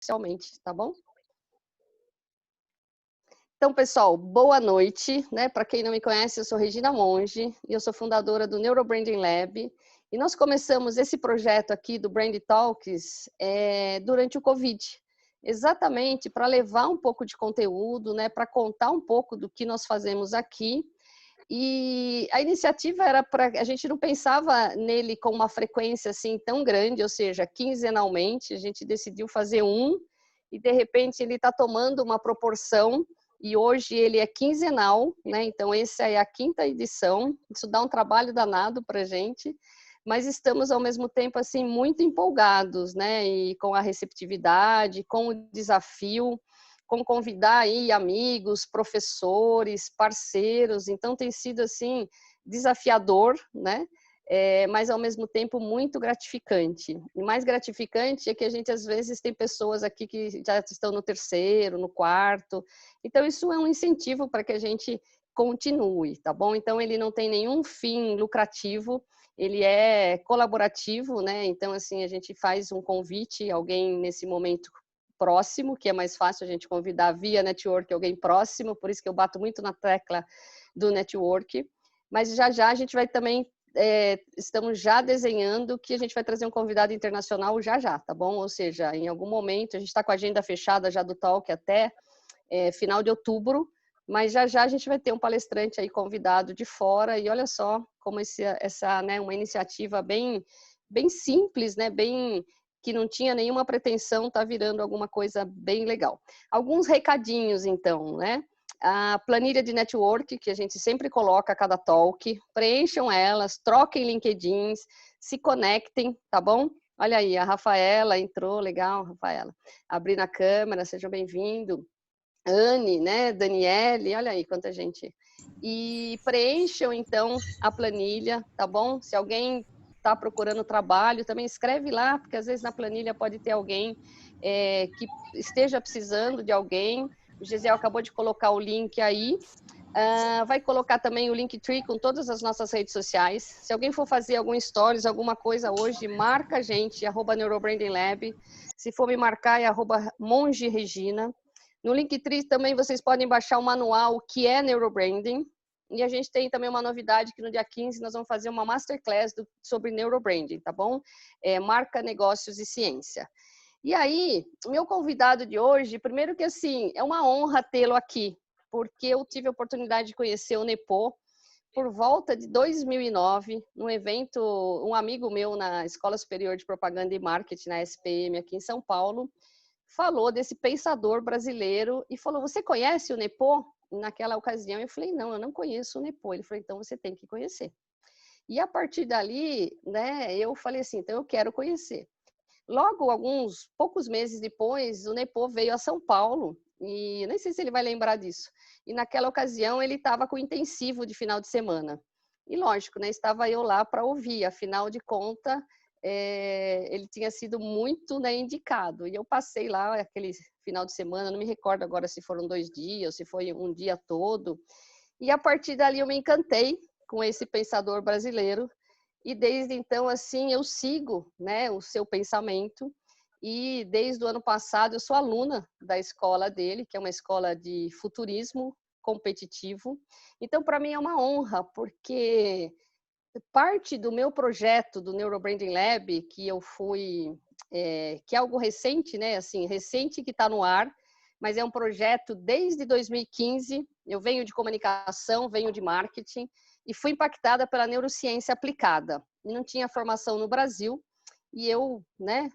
oficialmente, tá bom? Então, pessoal, boa noite, né? Para quem não me conhece, eu sou Regina Monge e eu sou fundadora do Neurobranding Lab. E nós começamos esse projeto aqui do Brand Talks durante o Covid, exatamente para levar um pouco de conteúdo, né? Para contar um pouco do que nós fazemos aqui. E a iniciativa era para... A gente não pensava nele com uma frequência assim tão grande, ou seja, quinzenalmente, a gente decidiu fazer e de repente ele está tomando uma proporção e hoje ele é quinzenal, né? Então essa é a 5ª edição, isso dá um trabalho danado para a gente, mas estamos ao mesmo tempo assim muito empolgados, né? E com a receptividade, com o desafio, com convidar aí amigos, professores, parceiros, então tem sido assim desafiador, né? Mas ao mesmo tempo muito gratificante. E mais gratificante é que a gente às vezes tem pessoas aqui que já estão no 3º, no 4º, então isso é um incentivo para que a gente continue, tá bom? Então ele não tem nenhum fim lucrativo, ele é colaborativo, né? Então assim a gente faz um convite, alguém nesse momento próximo, que é mais fácil a gente convidar via network alguém próximo, por isso que eu bato muito na tecla do network, mas já a gente vai também, estamos já desenhando que a gente vai trazer um convidado internacional já, tá bom? Ou seja, em algum momento, a gente está com a agenda fechada já do Talk até final de outubro, mas já a gente vai ter um palestrante aí convidado de fora, e olha só como essa né, uma iniciativa bem simples, né, que não tinha nenhuma pretensão, está virando alguma coisa bem legal. Alguns recadinhos, então, né? A planilha de network, que a gente sempre coloca a cada talk, preencham elas, troquem LinkedIns, se conectem, tá bom? Olha aí, a Rafaela entrou, legal, Rafaela. Abrindo a câmera, seja bem-vindo. Anne, né, Daniele, olha aí quanta gente. E preencham, então, a planilha, tá bom? Se alguém está procurando trabalho, também escreve lá, porque às vezes na planilha pode ter alguém que esteja precisando de alguém. O Gisele acabou de colocar o link aí. Vai colocar também o Linktree com todas as nossas redes sociais. Se alguém for fazer algum stories, alguma coisa hoje, marca a gente, @neurobrandinglab. Se for me marcar, é @mongeregina. No Linktree também vocês podem baixar o manual que é Neurobranding. E a gente tem também uma novidade que no dia 15 nós vamos fazer uma masterclass sobre Neurobranding, tá bom? Marca, negócios e ciência. E aí, o meu convidado de hoje, primeiro que assim, é uma honra tê-lo aqui, porque eu tive a oportunidade de conhecer o Nepo por volta de 2009, num evento, um amigo meu na Escola Superior de Propaganda e Marketing, na SPM, aqui em São Paulo, falou desse pensador brasileiro e falou, você conhece o Nepo? Naquela ocasião eu falei, não, eu não conheço o Nepo. Ele falou, então você tem que conhecer. E a partir dali, né, eu falei assim, então eu quero conhecer. Logo, alguns poucos meses depois, o Nepo veio a São Paulo, e nem sei se ele vai lembrar disso. E naquela ocasião ele estava com intensivo de final de semana. E lógico, né, estava eu lá para ouvir, afinal de contas, ele tinha sido muito, né, indicado. E eu passei lá aquele final de semana, não me recordo agora se foram 2 dias, se foi um dia todo. E a partir dali eu me encantei com esse pensador brasileiro. E desde então, assim, eu sigo, né, o seu pensamento. E desde o ano passado eu sou aluna da escola dele, que é uma escola de futurismo competitivo. Então, para mim é uma honra, porque parte do meu projeto do Neurobranding Lab, que eu fui, que é algo recente, né? Assim, recente que está no ar, mas é um projeto desde 2015. Eu venho de comunicação, venho de marketing e fui impactada pela neurociência aplicada. E não tinha formação no Brasil e eu, né?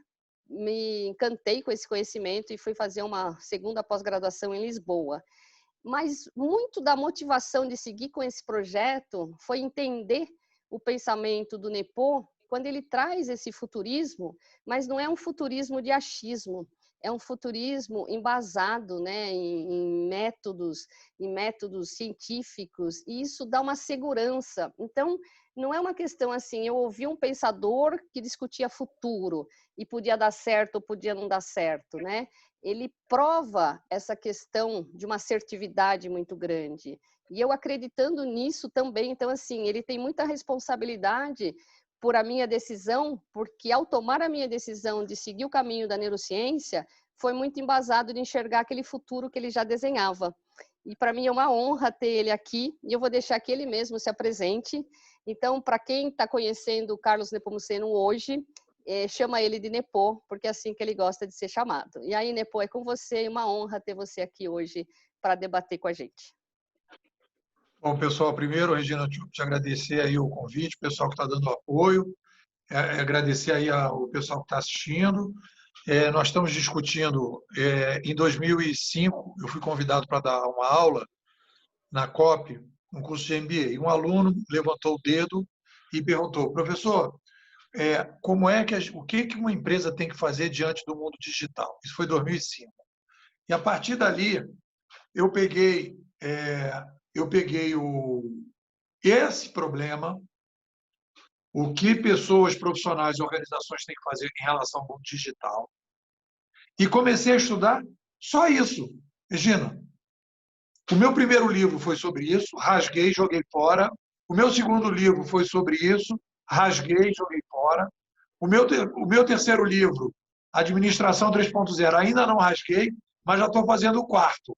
Me encantei com esse conhecimento e fui fazer uma segunda pós-graduação em Lisboa. Mas muito da motivação de seguir com esse projeto foi entender o pensamento do Nepo quando ele traz esse futurismo, mas não é um futurismo de achismo, é um futurismo embasado, né, em métodos científicos, e isso dá uma segurança. Então, não é uma questão assim, eu ouvi um pensador que discutia futuro e podia dar certo ou podia não dar certo, né? Ele prova essa questão de uma assertividade muito grande. E eu acreditando nisso também, então assim, ele tem muita responsabilidade por a minha decisão, porque ao tomar a minha decisão de seguir o caminho da neurociência, foi muito embasado de enxergar aquele futuro que ele já desenhava. E para mim é uma honra ter ele aqui, e eu vou deixar que ele mesmo se apresente. Então, para quem está conhecendo o Carlos Nepomuceno hoje, chama ele de Nepo, porque é assim que ele gosta de ser chamado. E aí, Nepo, é com você, e uma honra ter você aqui hoje para debater com a gente. Bom, pessoal, primeiro, Regina, te agradecer aí o convite, o pessoal que está dando apoio, agradecer aí ao pessoal que está assistindo. Nós estamos discutindo, em 2005, eu fui convidado para dar uma aula na COP, um curso de MBA, e um aluno levantou o dedo e perguntou: professor, o que uma empresa tem que fazer diante do mundo digital? Isso foi em 2005. E a partir dali, eu peguei, esse problema, o que pessoas profissionais e organizações têm que fazer em relação ao mundo digital, e comecei a estudar só isso. Regina, o meu primeiro livro foi sobre isso, rasguei, joguei fora. O meu segundo livro foi sobre isso, rasguei, joguei fora. O meu terceiro livro, Administração 3.0, ainda não rasguei, mas já estou fazendo o quarto.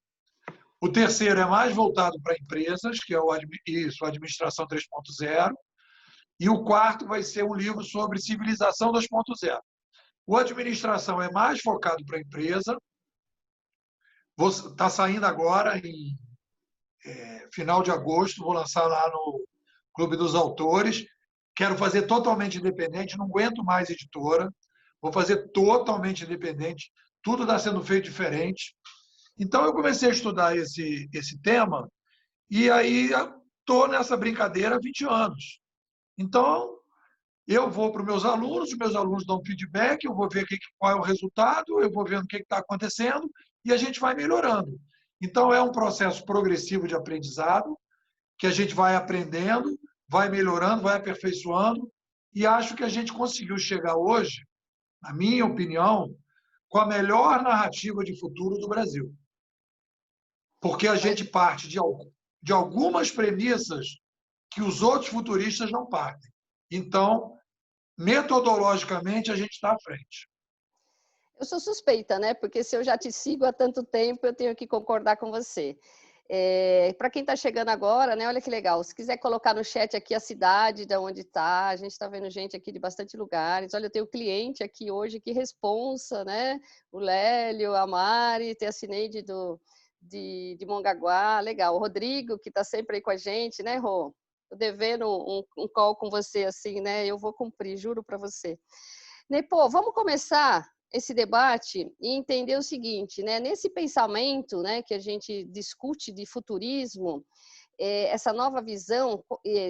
O terceiro é mais voltado para empresas, que é o Administração 3.0. E o quarto vai ser um livro sobre Civilização 2.0. O Administração é mais focado para a empresa. Está saindo agora, em final de agosto, vou lançar lá no Clube dos Autores. Quero fazer totalmente independente, não aguento mais editora. Vou fazer totalmente independente. Tudo está sendo feito diferente. Então, eu comecei a estudar esse tema e aí estou nessa brincadeira há 20 anos. Então, eu vou para os meus alunos dão feedback, eu vou ver qual é o resultado, eu vou vendo o que está acontecendo e a gente vai melhorando. Então, é um processo progressivo de aprendizado, que a gente vai aprendendo, vai melhorando, vai aperfeiçoando, e acho que a gente conseguiu chegar hoje, na minha opinião, com a melhor narrativa de futuro do Brasil. Porque a gente parte de algumas premissas que os outros futuristas não partem. Então, metodologicamente, a gente está à frente. Eu sou suspeita, né? Porque se eu já te sigo há tanto tempo, eu tenho que concordar com você. Para quem está chegando agora, né? Olha que legal. Se quiser colocar no chat aqui a cidade de onde está, a gente está vendo gente aqui de bastante lugares. Olha, eu tenho cliente aqui hoje que responsa, né? O Lélio, a Mari, tem a Cineide de Mongaguá, legal. O Rodrigo, que está sempre aí com a gente, né, Rô? Tô devendo um call com você, assim, né? Eu vou cumprir, juro para você. Nepo, vamos começar esse debate e entender o seguinte, né? Nesse pensamento, né, que a gente discute de futurismo, essa nova visão,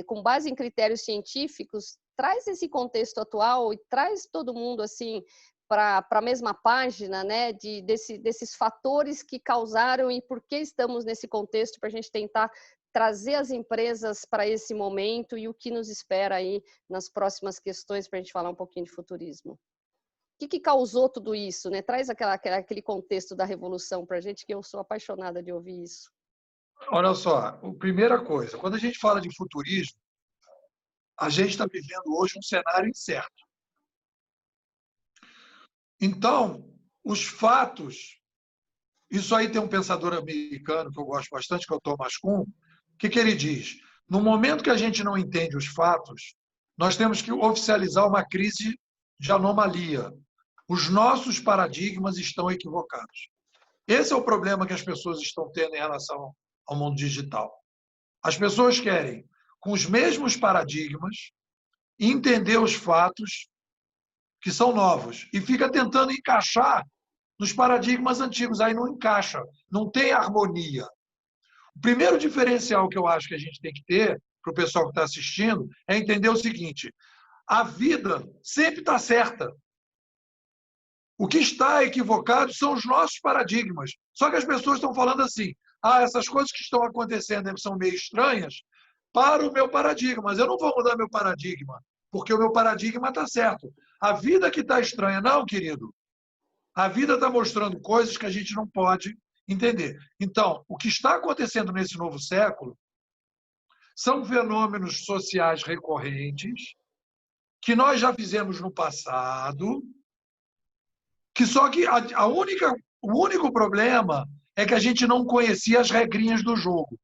com base em critérios científicos, traz esse contexto atual e traz todo mundo assim para a mesma página, né, desses fatores que causaram e por que estamos nesse contexto, para a gente tentar trazer as empresas para esse momento e o que nos espera aí nas próximas questões para a gente falar um pouquinho de futurismo. O que causou tudo isso, né? Traz aquele contexto da revolução para a gente, que eu sou apaixonada de ouvir isso. Olha só, a primeira coisa, quando a gente fala de futurismo, a gente está vivendo hoje um cenário incerto. Então, os fatos... Isso aí tem um pensador americano que eu gosto bastante, que é o Thomas Kuhn. O que ele diz? No momento que a gente não entende os fatos, nós temos que oficializar uma crise de anomalia. Os nossos paradigmas estão equivocados. Esse é o problema que as pessoas estão tendo em relação ao mundo digital. As pessoas querem, com os mesmos paradigmas, entender os fatos que são novos e fica tentando encaixar nos paradigmas antigos. Aí não encaixa, não tem harmonia. O primeiro diferencial que eu acho que a gente tem que ter, para o pessoal que está assistindo, é entender o seguinte: a vida sempre está certa. O que está equivocado são os nossos paradigmas. Só que as pessoas estão falando assim: essas coisas que estão acontecendo são meio estranhas para o meu paradigma, mas eu não vou mudar meu paradigma, porque o meu paradigma está certo. A vida que está estranha, não, querido. A vida está mostrando coisas que a gente não pode entender. Então, o que está acontecendo nesse novo século são fenômenos sociais recorrentes que nós já fizemos no passado, Só que o único problema é que a gente não conhecia as regrinhas do jogo.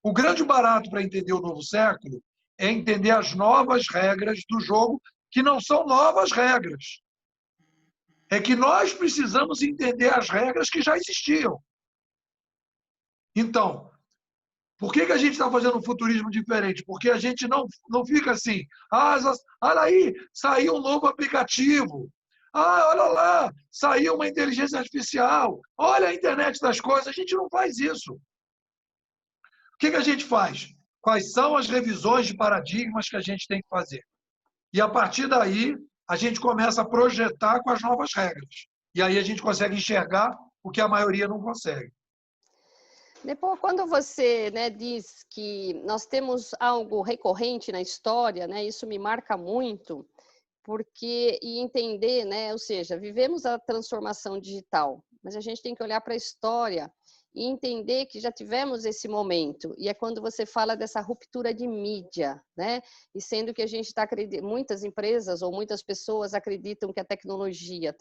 O grande barato para entender o novo século é entender as novas regras do jogo, que não são novas regras. É que nós precisamos entender as regras que já existiam. Então, por que a gente está fazendo um futurismo diferente? Porque a gente não fica assim, olha aí, saiu um novo aplicativo. Olha lá, saiu uma inteligência artificial. Olha a internet das coisas. A gente não faz isso. O que a gente faz? Quais são as revisões de paradigmas que a gente tem que fazer? E, a partir daí, a gente começa a projetar com as novas regras. E aí a gente consegue enxergar o que a maioria não consegue. Depois, quando você, né, diz que nós temos algo recorrente na história, né, isso me marca muito, porque e entender, né, ou seja, vivemos a transformação digital, mas a gente tem que olhar para a história e entender que já tivemos esse momento, e é quando você fala dessa ruptura de mídia, né? E sendo que a gente está acreditando, muitas empresas ou muitas pessoas acreditam que a tecnologia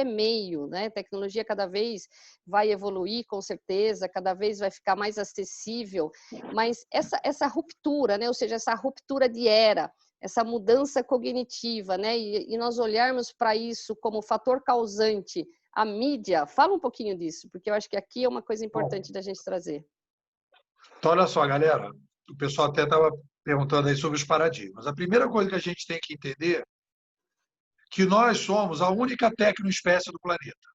é meio, né? Tecnologia cada vez vai evoluir, com certeza, cada vez vai ficar mais acessível, mas essa ruptura, né? Ou seja, essa ruptura de era, essa mudança cognitiva, né? E nós olharmos para isso como fator causante, a mídia, fala um pouquinho disso, porque eu acho que aqui é uma coisa importante da gente trazer. Então, olha só, galera, o pessoal até estava perguntando aí sobre os paradigmas. A primeira coisa que a gente tem que entender é que nós somos a única tecnoespécie do planeta.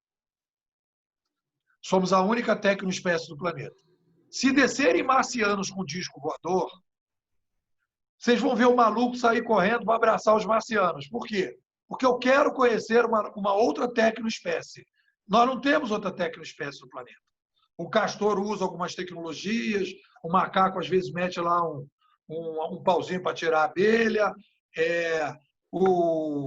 Somos a única tecnoespécie do planeta. Se descerem marcianos com disco voador, vocês vão ver o maluco sair correndo para abraçar os marcianos. Por quê? Porque eu quero conhecer uma outra tecnoespécie. Nós não temos outra tecnoespécie no planeta. O castor usa algumas tecnologias, o macaco às vezes mete lá um pauzinho para tirar a abelha,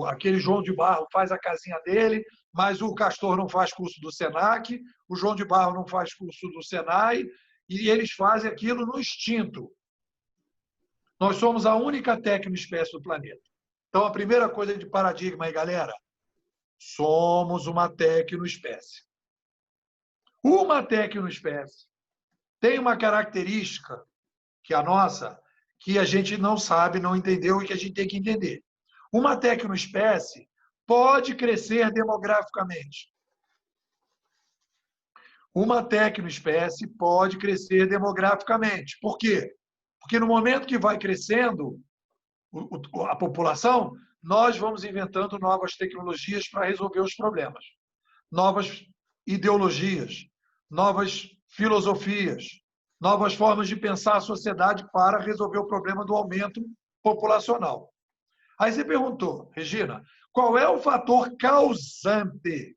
aquele João de Barro faz a casinha dele, mas o castor não faz curso do Senac, o João de Barro não faz curso do Senai, e eles fazem aquilo no instinto. Nós somos a única tecnoespécie do planeta. Então, a primeira coisa de paradigma aí, galera, somos uma tecnoespécie. Uma tecnoespécie tem uma característica, que é a nossa, que a gente não sabe, não entendeu e que a gente tem que entender. Uma tecnoespécie pode crescer demograficamente. Uma tecnoespécie pode crescer demograficamente. Por quê? Porque no momento que vai crescendo a população, nós vamos inventando novas tecnologias para resolver os problemas. Novas ideologias, novas filosofias, novas formas de pensar a sociedade para resolver o problema do aumento populacional. Aí você perguntou, Regina, qual é o fator causante?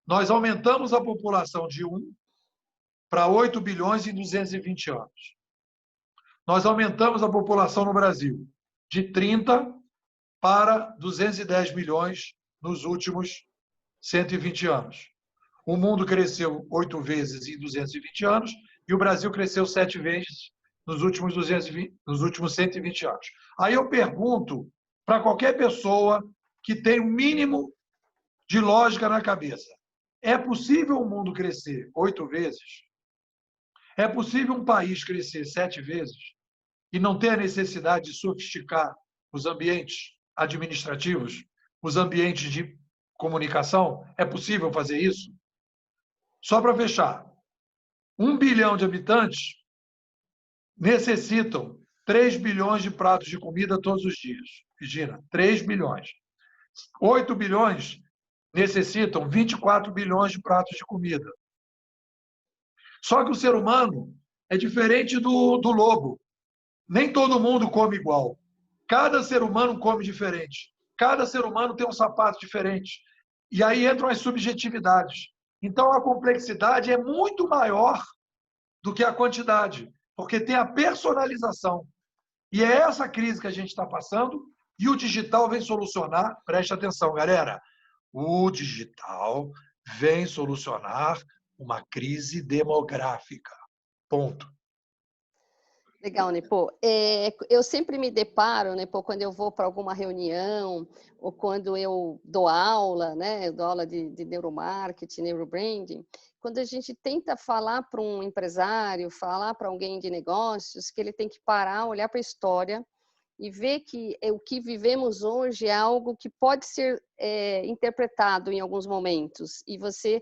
Nós aumentamos a população de 1 para 8 bilhões em 220 anos. Nós aumentamos a população no Brasil de 30 para 210 milhões nos últimos 120 anos. O mundo cresceu 8 vezes em 220 anos e o Brasil cresceu 7 vezes nos últimos 120 anos. Aí eu pergunto para qualquer pessoa que tem um mínimo de lógica na cabeça: é possível o mundo crescer 8 vezes? É possível um país crescer 7 vezes e não ter a necessidade de sofisticar os ambientes administrativos, os ambientes de comunicação? É possível fazer isso? Só para fechar, 1 bilhão de habitantes necessitam 3 bilhões de pratos de comida todos os dias. Regina, 3 bilhões. 8 bilhões necessitam 24 bilhões de pratos de comida. Só que o ser humano é diferente do lobo. Nem todo mundo come igual. Cada ser humano come diferente. Cada ser humano tem um sapato diferente. E aí entram as subjetividades. Então, a complexidade é muito maior do que a quantidade, porque tem a personalização. E é essa crise que a gente está passando e o digital vem solucionar. Preste atenção, galera. O digital vem solucionar uma crise demográfica. Ponto. Legal, né? Pô, eu sempre me deparo, né, pô, quando eu vou para alguma reunião ou quando eu dou aula, né, eu dou aula de neuromarketing, neurobranding, quando a gente tenta falar para um empresário, falar para alguém de negócios, que ele tem que parar, olhar para a história e ver que o que vivemos hoje é algo que pode ser interpretado em alguns momentos. E você,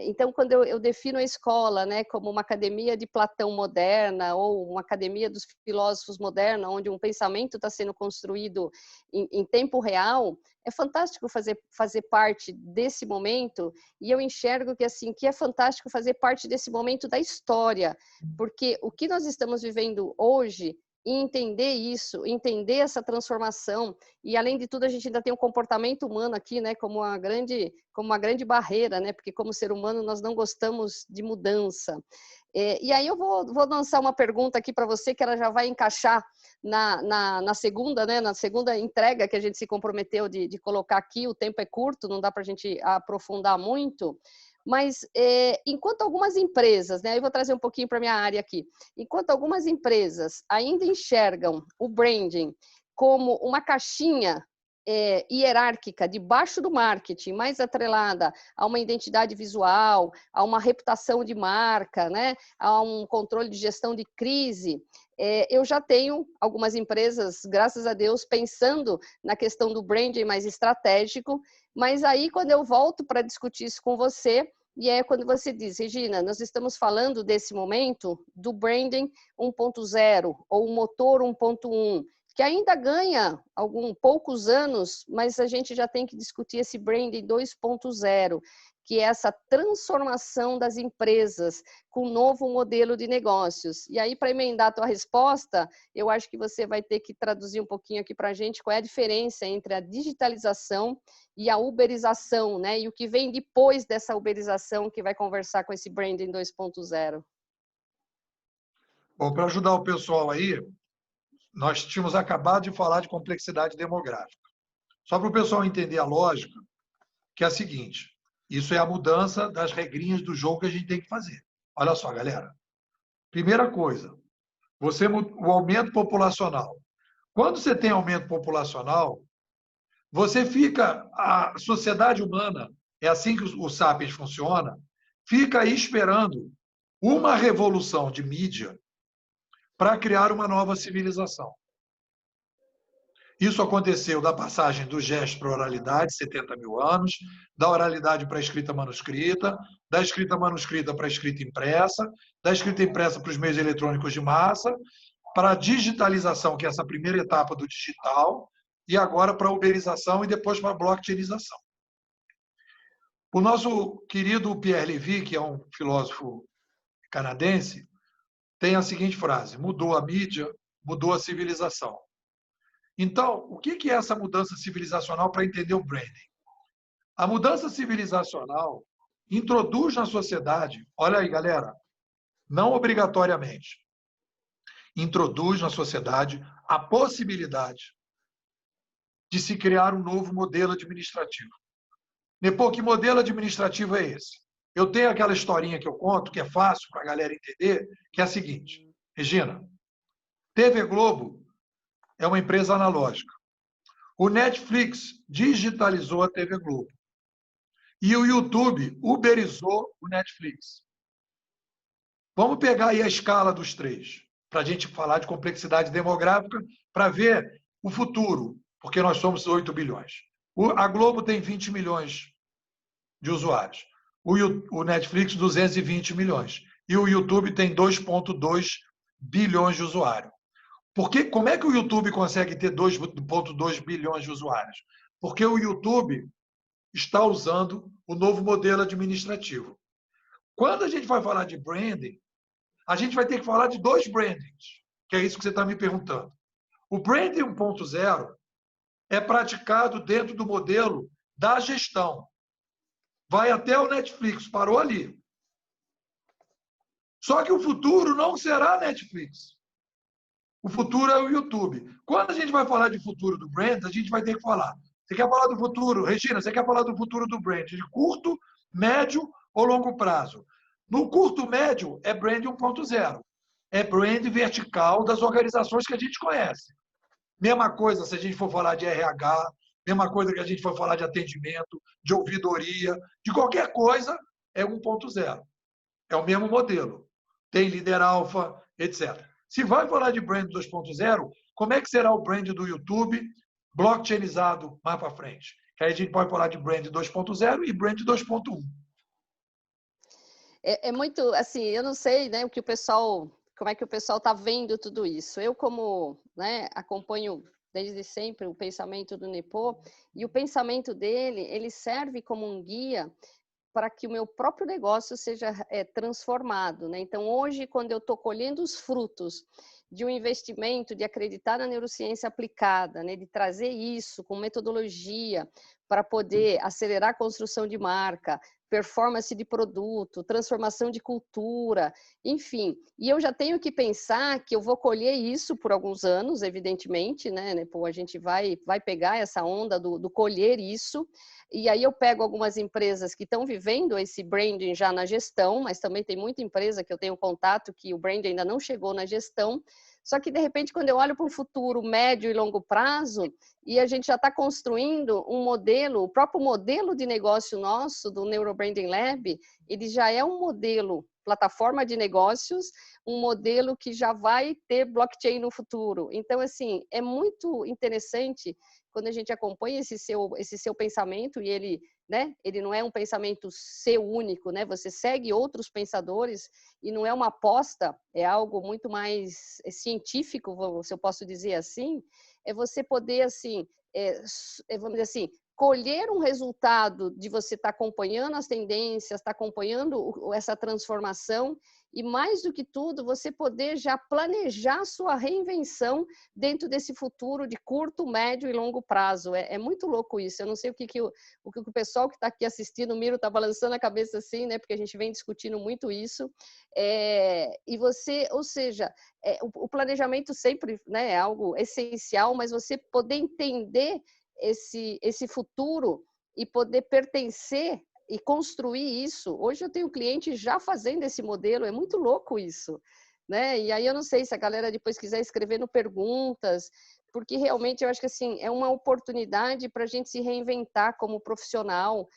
então, quando eu defino a escola, né, como uma academia de Platão moderna ou uma academia dos filósofos moderna, onde um pensamento está sendo construído em tempo real, é fantástico fazer parte desse momento. E eu enxergo que assim que é fantástico fazer parte desse momento da história, porque o que nós estamos vivendo hoje e entender isso, entender essa transformação, e além de tudo a gente ainda tem um comportamento humano aqui, né, como uma grande barreira, né, porque como ser humano nós não gostamos de mudança. E aí eu vou lançar uma pergunta aqui para você, que ela já vai encaixar na segunda, né, na segunda entrega que a gente se comprometeu de colocar aqui. O tempo é curto, não dá para a gente aprofundar muito, mas enquanto algumas empresas, né, eu vou trazer um pouquinho para a minha área aqui, enquanto algumas empresas ainda enxergam o branding como uma caixinha hierárquica debaixo do marketing, mais atrelada a uma identidade visual, a uma reputação de marca, né, a um controle de gestão de crise, eu já tenho algumas empresas, graças a Deus, pensando na questão do branding mais estratégico, mas aí quando eu volto para discutir isso com você, e é quando você diz, Regina, nós estamos falando desse momento do branding 1.0 ou o motor 1.1, que ainda ganha poucos anos, mas a gente já tem que discutir esse branding 2.0, que é essa transformação das empresas com um novo modelo de negócios. E aí, para emendar a tua resposta, eu acho que você vai ter que traduzir um pouquinho aqui para a gente qual é a diferença entre a digitalização e a uberização, né? E o que vem depois dessa uberização, que vai conversar com esse branding 2.0. Bom, para ajudar o pessoal aí, nós tínhamos acabado de falar de complexidade demográfica. Só para o pessoal entender a lógica, que é a seguinte: isso é a mudança das regrinhas do jogo que a gente tem que fazer. Olha só, galera. Primeira coisa, o aumento populacional. Quando você tem aumento populacional, a sociedade humana, é assim que o Sapiens funciona, fica aí esperando uma revolução de mídia para criar uma nova civilização. Isso aconteceu da passagem do gesto para a oralidade, 70 mil anos, da oralidade para a escrita manuscrita, da escrita manuscrita para a escrita impressa, da escrita impressa para os meios eletrônicos de massa, para a digitalização, que é essa primeira etapa do digital, e agora para a uberização e depois para a blockchainização. O nosso querido Pierre Levy, que é um filósofo canadense, tem a seguinte frase: mudou a mídia, mudou a civilização. Então, o que é essa mudança civilizacional para entender o branding? A mudança civilizacional introduz na sociedade, olha aí, galera, não obrigatoriamente, introduz na sociedade a possibilidade de se criar um novo modelo administrativo. Pô, que modelo administrativo é esse? Eu tenho aquela historinha que eu conto, que é fácil para a galera entender, que é a seguinte: Regina, TV Globo é uma empresa analógica. O Netflix digitalizou a TV Globo. E o YouTube uberizou o Netflix. Vamos pegar aí a escala dos três, para a gente falar de complexidade demográfica, para ver o futuro, porque nós somos 8 bilhões. A Globo tem 20 milhões de usuários. O Netflix, 220 milhões. E o YouTube tem 2,2 bilhões de usuários. Como é que o YouTube consegue ter 2,2 bilhões de usuários? Porque o YouTube está usando o novo modelo administrativo. Quando a gente vai falar de branding, a gente vai ter que falar de dois brandings, que é isso que você está me perguntando. O branding 1.0 é praticado dentro do modelo da gestão. Vai até o Netflix, parou ali. Só que o futuro não será a Netflix. O futuro é o YouTube. Quando a gente vai falar de futuro do brand, a gente vai ter que falar. Você quer falar do futuro? Regina, você quer falar do futuro do brand? De curto, médio ou longo prazo? No curto médio é brand 1.0. é brand vertical das organizações que a gente conhece. Mesma coisa se a gente for falar de RH, mesma coisa que a gente for falar de atendimento, de ouvidoria, de qualquer coisa, é 1.0. É o mesmo modelo. Tem líder alfa, etc. Se vai falar de brand 2.0, como é que será o brand do YouTube blockchainizado mais para frente? Que aí a gente pode falar de brand 2.0 e brand 2.1. É muito, assim, eu não sei, né, como é que o pessoal está vendo tudo isso. Eu, como, né, acompanho desde sempre o pensamento do Nepo, e o pensamento dele, ele serve como um guia para que o meu próprio negócio seja transformado, né? Então, hoje, quando eu estou colhendo os frutos de um investimento, de acreditar na neurociência aplicada, né, de trazer isso com metodologia para poder acelerar a construção de marca, performance de produto, transformação de cultura, enfim. E eu já tenho que pensar que eu vou colher isso por alguns anos, evidentemente, né? Pô, a gente vai pegar essa onda do colher isso, e aí eu pego algumas empresas que estão vivendo esse branding já na gestão, mas também tem muita empresa que eu tenho contato que o branding ainda não chegou na gestão. Só que, de repente, quando eu olho para um futuro médio e longo prazo, e a gente já está construindo um modelo, o próprio modelo de negócio nosso, do Neurobranding Lab, ele já é um modelo, plataforma de negócios, um modelo que já vai ter blockchain no futuro. Então, assim, é muito interessante quando a gente acompanha esse seu pensamento, e ele, né, ele não é um pensamento seu único, né? Você segue outros pensadores e não é uma aposta, é algo muito mais científico, se eu posso dizer assim, é você poder, assim, vamos dizer assim, colher um resultado de você estar acompanhando as tendências, estar acompanhando essa transformação, e mais do que tudo, você poder já planejar sua reinvenção dentro desse futuro de curto, médio e longo prazo. É muito louco isso. Eu não sei o que o pessoal que está aqui assistindo, o Miro está balançando a cabeça assim, né? Porque a gente vem discutindo muito isso. E você, ou seja, o planejamento sempre, né, é algo essencial, mas você poder entender esse futuro e poder pertencer e construir isso. Hoje eu tenho cliente já fazendo esse modelo, é muito louco isso, né? E aí eu não sei se a galera depois quiser escrever no perguntas, porque realmente eu acho que assim é uma oportunidade para a gente se reinventar como profissional,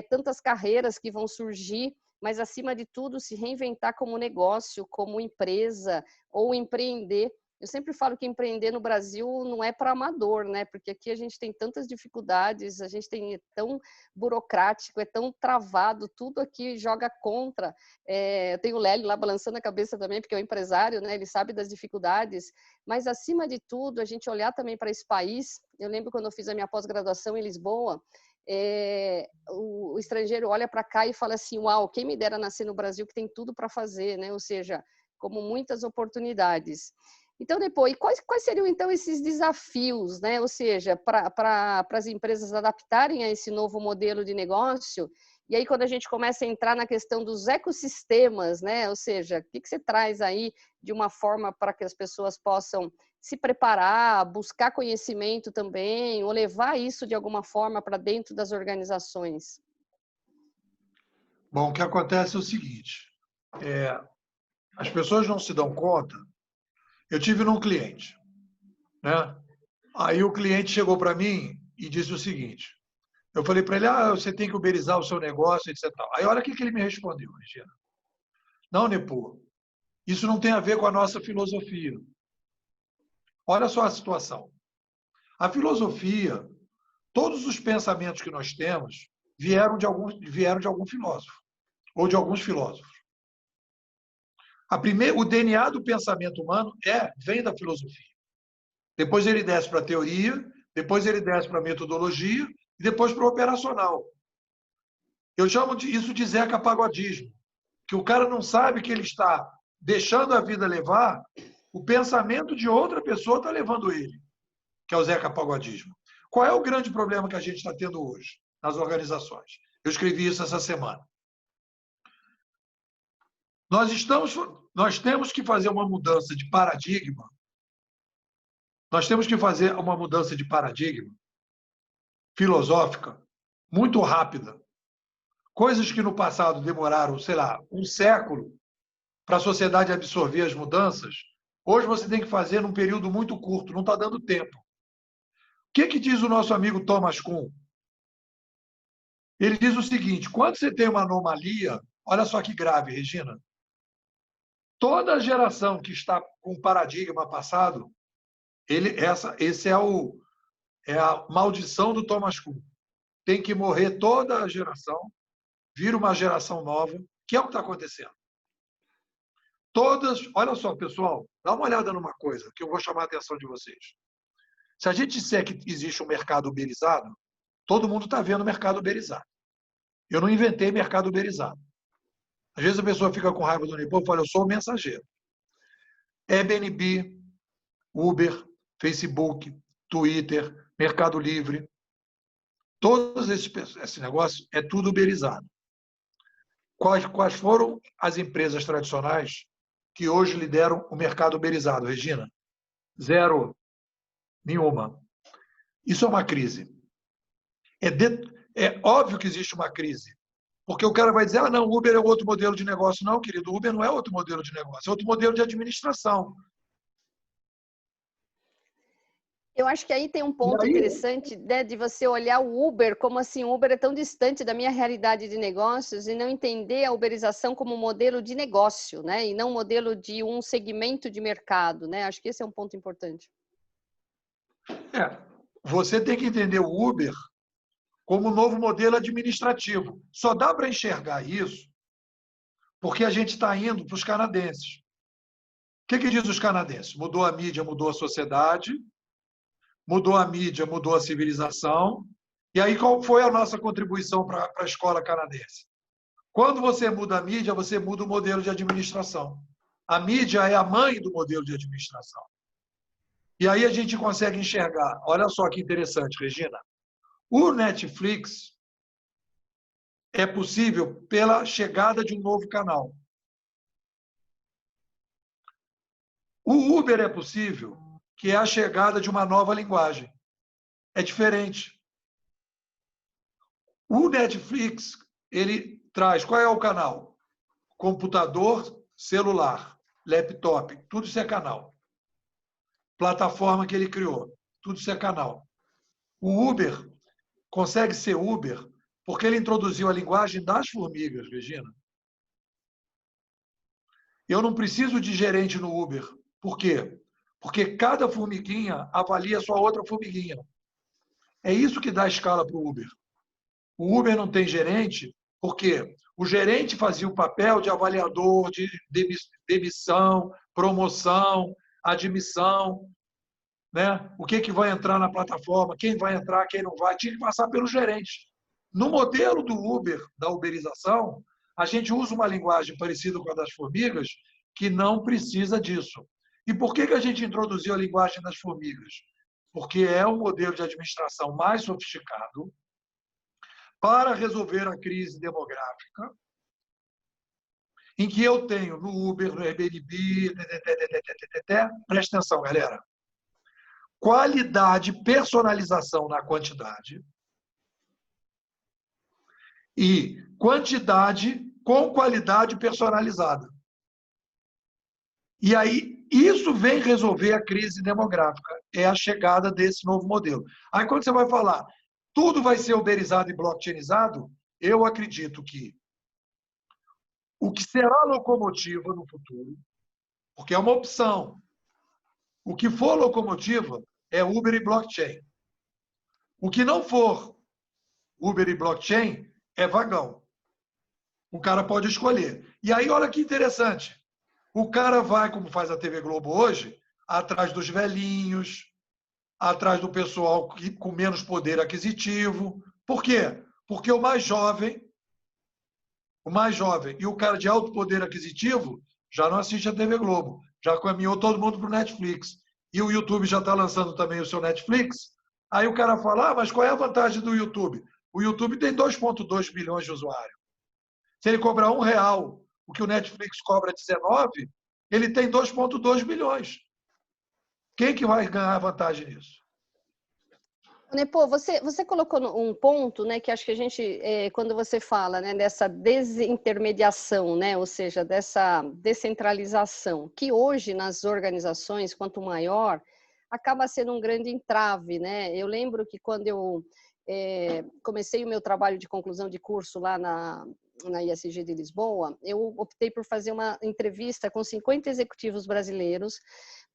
tantas carreiras que vão surgir, mas acima de tudo se reinventar como negócio, como empresa ou empreender. Eu sempre falo que empreender no Brasil não é para amador, né? Porque aqui a gente tem tantas dificuldades, a gente é tão burocrático, é tão travado, tudo aqui joga contra. Eu tenho o Lélio lá balançando a cabeça também, porque é um empresário, né? Ele sabe das dificuldades, mas acima de tudo, a gente olhar também para esse país. Eu lembro quando eu fiz a minha pós-graduação em Lisboa, o estrangeiro olha para cá e fala assim, uau, quem me dera nascer no Brasil que tem tudo para fazer, né? Ou seja, como muitas oportunidades. Então, depois, quais seriam, então, esses desafios, né? Ou seja, para as empresas adaptarem a esse novo modelo de negócio? E aí, quando a gente começa a entrar na questão dos ecossistemas, né? Ou seja, o que você traz aí de uma forma para que as pessoas possam se preparar, buscar conhecimento também, ou levar isso de alguma forma para dentro das organizações? Bom, o que acontece é o seguinte, as pessoas não se dão conta. Eu tive num cliente, né? Aí o cliente chegou para mim e disse o seguinte, eu falei para ele, você tem que uberizar o seu negócio, etc. Aí olha o que ele me respondeu, Regina. Não, Nepo, isso não tem a ver com a nossa filosofia. Olha só a situação. A filosofia, todos os pensamentos que nós temos vieram de algum filósofo, ou de alguns filósofos. O DNA do pensamento humano vem da filosofia. Depois ele desce para a teoria, depois ele desce para a metodologia e depois para o operacional. Eu chamo isso de Zeca Pagodismo, que o cara não sabe que ele está deixando a vida levar, o pensamento de outra pessoa está levando ele, que é o Zeca Pagodismo. Qual é o grande problema que a gente está tendo hoje nas organizações? Eu escrevi isso essa semana. Nós temos que fazer uma mudança de paradigma. Nós temos que fazer uma mudança de paradigma filosófica muito rápida. Coisas que no passado demoraram, sei lá, um século, para a sociedade absorver as mudanças, hoje você tem que fazer num período muito curto, não está dando tempo. O que diz o nosso amigo Thomas Kuhn? Ele diz o seguinte: quando você tem uma anomalia, olha só que grave, Regina, toda a geração que está com o paradigma passado, esse é a maldição do Thomas Kuhn. Tem que morrer toda a geração, vir uma geração nova, que é o que está acontecendo. Todas, olha só, pessoal, dá uma olhada numa coisa que eu vou chamar a atenção de vocês. Se a gente disser que existe um mercado uberizado, todo mundo está vendo o mercado uberizado. Eu não inventei mercado uberizado. Às vezes a pessoa fica com raiva do Nipô e fala, eu sou o mensageiro. Airbnb, Uber, Facebook, Twitter, Mercado Livre, todos esse negócio é tudo uberizado. Quais foram as empresas tradicionais que hoje lideram o mercado uberizado, Regina? Zero. Nenhuma. Isso é uma crise. É óbvio que existe uma crise. Porque o cara vai dizer, não, Uber é outro modelo de negócio. Não, querido, Uber não é outro modelo de negócio, é outro modelo de administração. Eu acho que aí tem um ponto interessante, né, de você olhar o Uber como assim, o Uber é tão distante da minha realidade de negócios e não entender a uberização como modelo de negócio, né, e não modelo de um segmento de mercado, né? Acho que esse é um ponto importante. Você tem que entender o Uber como um novo modelo administrativo. Só dá para enxergar isso porque a gente está indo para os canadenses. O que diz os canadenses? Mudou a mídia, mudou a sociedade, mudou a mídia, mudou a civilização. E aí, qual foi a nossa contribuição para a escola canadense? Quando você muda a mídia, você muda o modelo de administração. A mídia é a mãe do modelo de administração. E aí a gente consegue enxergar. Olha só que interessante, Regina. O Netflix é possível pela chegada de um novo canal. O Uber é possível que é a chegada de uma nova linguagem. É diferente. O Netflix, ele traz, qual é o canal? Computador, celular, laptop, tudo isso é canal. Plataforma que ele criou, tudo isso é canal. O Uber consegue ser Uber porque ele introduziu a linguagem das formigas, Regina. Eu não preciso de gerente no Uber. Por quê? Porque cada formiguinha avalia a sua outra formiguinha. É isso que dá escala para o Uber. O Uber não tem gerente porque o gerente fazia o papel de avaliador de demissão, promoção, admissão, né? O que vai entrar na plataforma, quem vai entrar, quem não vai, tinha que passar pelo gerente. No modelo do Uber, da uberização, a gente usa uma linguagem parecida com a das formigas, que não precisa disso. E por que a gente introduziu a linguagem das formigas? Porque é um modelo de administração mais sofisticado para resolver a crise demográfica, em que eu tenho no Uber, no Airbnb, presta atenção, galera, qualidade, personalização na quantidade e quantidade com qualidade personalizada. E aí, isso vem resolver a crise demográfica. É a chegada desse novo modelo. Aí, quando você vai falar, tudo vai ser uberizado e blockchainizado, eu acredito que o que será locomotiva no futuro, porque é uma opção, o que for locomotiva é Uber e blockchain. O que não for Uber e blockchain é vagão. O cara pode escolher. E aí, olha que interessante. O cara vai, como faz a TV Globo hoje, atrás dos velhinhos, atrás do pessoal com menos poder aquisitivo. Por quê? Porque o mais jovem e o cara de alto poder aquisitivo já não assiste a TV Globo. Já caminhou todo mundo para o Netflix. E o YouTube já está lançando também o seu Netflix. Aí o cara fala, mas qual é a vantagem do YouTube? O YouTube tem 2,2 milhões de usuários. Se ele cobrar R$1, o que o Netflix cobra 19, ele tem 2,2 milhões. Quem que vai ganhar vantagem nisso? Nepo, você colocou um ponto, né, que acho que a gente, quando você fala, né, dessa desintermediação, né, ou seja, dessa descentralização, que hoje nas organizações, quanto maior, acaba sendo um grande entrave, né? Eu lembro que quando eu comecei o meu trabalho de conclusão de curso lá na ISG de Lisboa, eu optei por fazer uma entrevista com 50 executivos brasileiros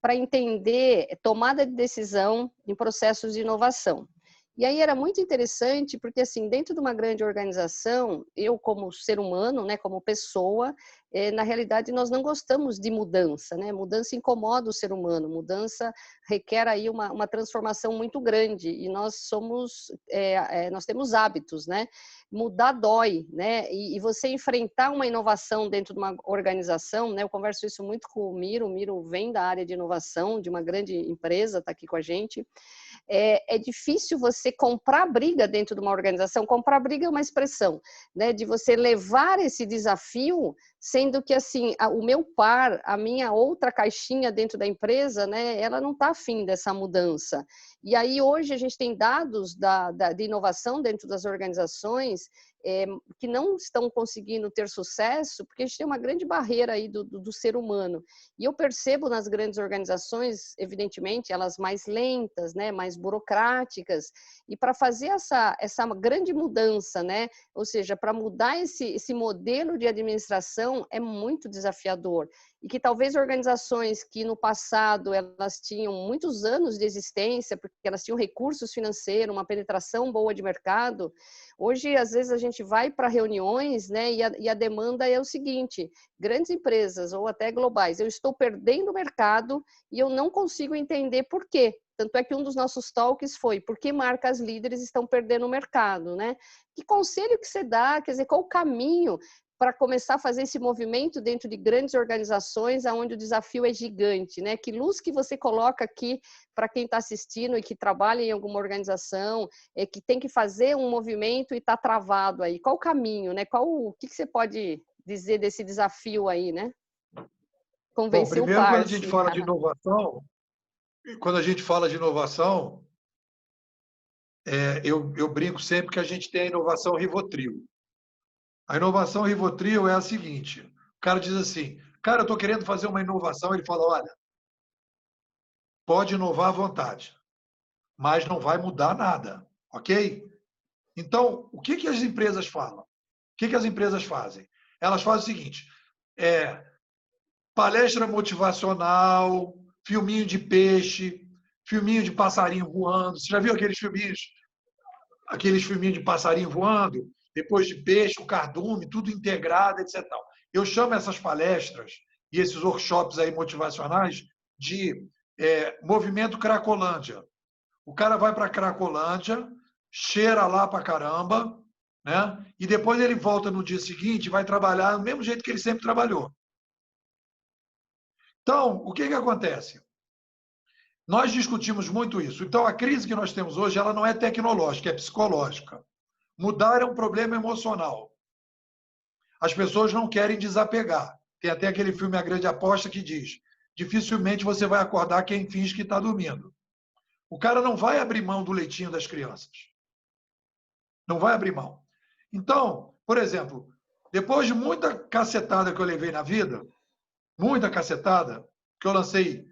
para entender tomada de decisão em processos de inovação. E aí era muito interessante, porque assim, dentro de uma grande organização, eu como ser humano, né, como pessoa, na realidade nós não gostamos de mudança, né? Mudança incomoda o ser humano, mudança requer aí uma transformação muito grande e nós nós temos hábitos, né? Mudar dói, né? E você enfrentar uma inovação dentro de uma organização, né? Eu converso isso muito com o Miro vem da área de inovação de uma grande empresa, está aqui com a gente. É difícil você comprar briga dentro de uma organização. Comprar briga é uma expressão, né, de você levar esse desafio, sendo que assim o meu par, a minha outra caixinha dentro da empresa, né, ela não está afim dessa mudança. E aí hoje a gente tem dados de inovação dentro das organizações que não estão conseguindo ter sucesso, porque a gente tem uma grande barreira aí do ser humano. E eu percebo nas grandes organizações, evidentemente, elas mais lentas, né, mais burocráticas, e para fazer essa grande mudança, né, ou seja, para mudar esse modelo de administração é muito desafiador. E que talvez organizações que no passado elas tinham muitos anos de existência, porque elas tinham recursos financeiros, uma penetração boa de mercado, hoje às vezes a gente vai para reuniões, né, e a demanda é o seguinte: grandes empresas ou até globais, eu estou perdendo o mercado e eu não consigo entender por quê. Tanto é que um dos nossos talks foi por que marcas líderes estão perdendo o mercado, né? Que conselho que você dá? Quer dizer, qual o caminho para começar a fazer esse movimento dentro de grandes organizações onde o desafio é gigante, né? Que luz que você coloca aqui para quem está assistindo e que trabalha em alguma organização, que tem que fazer um movimento e está travado aí? Qual o caminho, né? O que você pode dizer desse desafio aí, né? Bom, Convencer o primeiro, quando a gente parse. fala de inovação, eu brinco sempre que a gente tem a inovação Rivotril. A inovação Rivotril é a seguinte: o cara diz assim, cara, eu estou querendo fazer uma inovação. Ele fala, olha, pode inovar à vontade, mas não vai mudar nada, ok? Então, o que as empresas falam? O que as empresas fazem? Elas fazem o seguinte, palestra motivacional, filminho de peixe, filminho de passarinho voando. Você já viu aqueles filminhos de passarinho voando? Depois de peixe, o cardume, tudo integrado, etc. Eu chamo essas palestras e esses workshops aí motivacionais de movimento Cracolândia. O cara vai para Cracolândia, cheira lá para caramba, né? E depois ele volta no dia seguinte e vai trabalhar do mesmo jeito que ele sempre trabalhou. Então, o que acontece? Nós discutimos muito isso. Então, a crise que nós temos hoje, ela não é tecnológica, é psicológica. Mudar é um problema emocional. As pessoas não querem desapegar. Tem até aquele filme A Grande Aposta que diz: dificilmente você vai acordar quem finge que está dormindo. O cara não vai abrir mão do leitinho das crianças. Não vai abrir mão. Então, por exemplo, depois de muita cacetada que eu levei na vida, muita cacetada, que eu lancei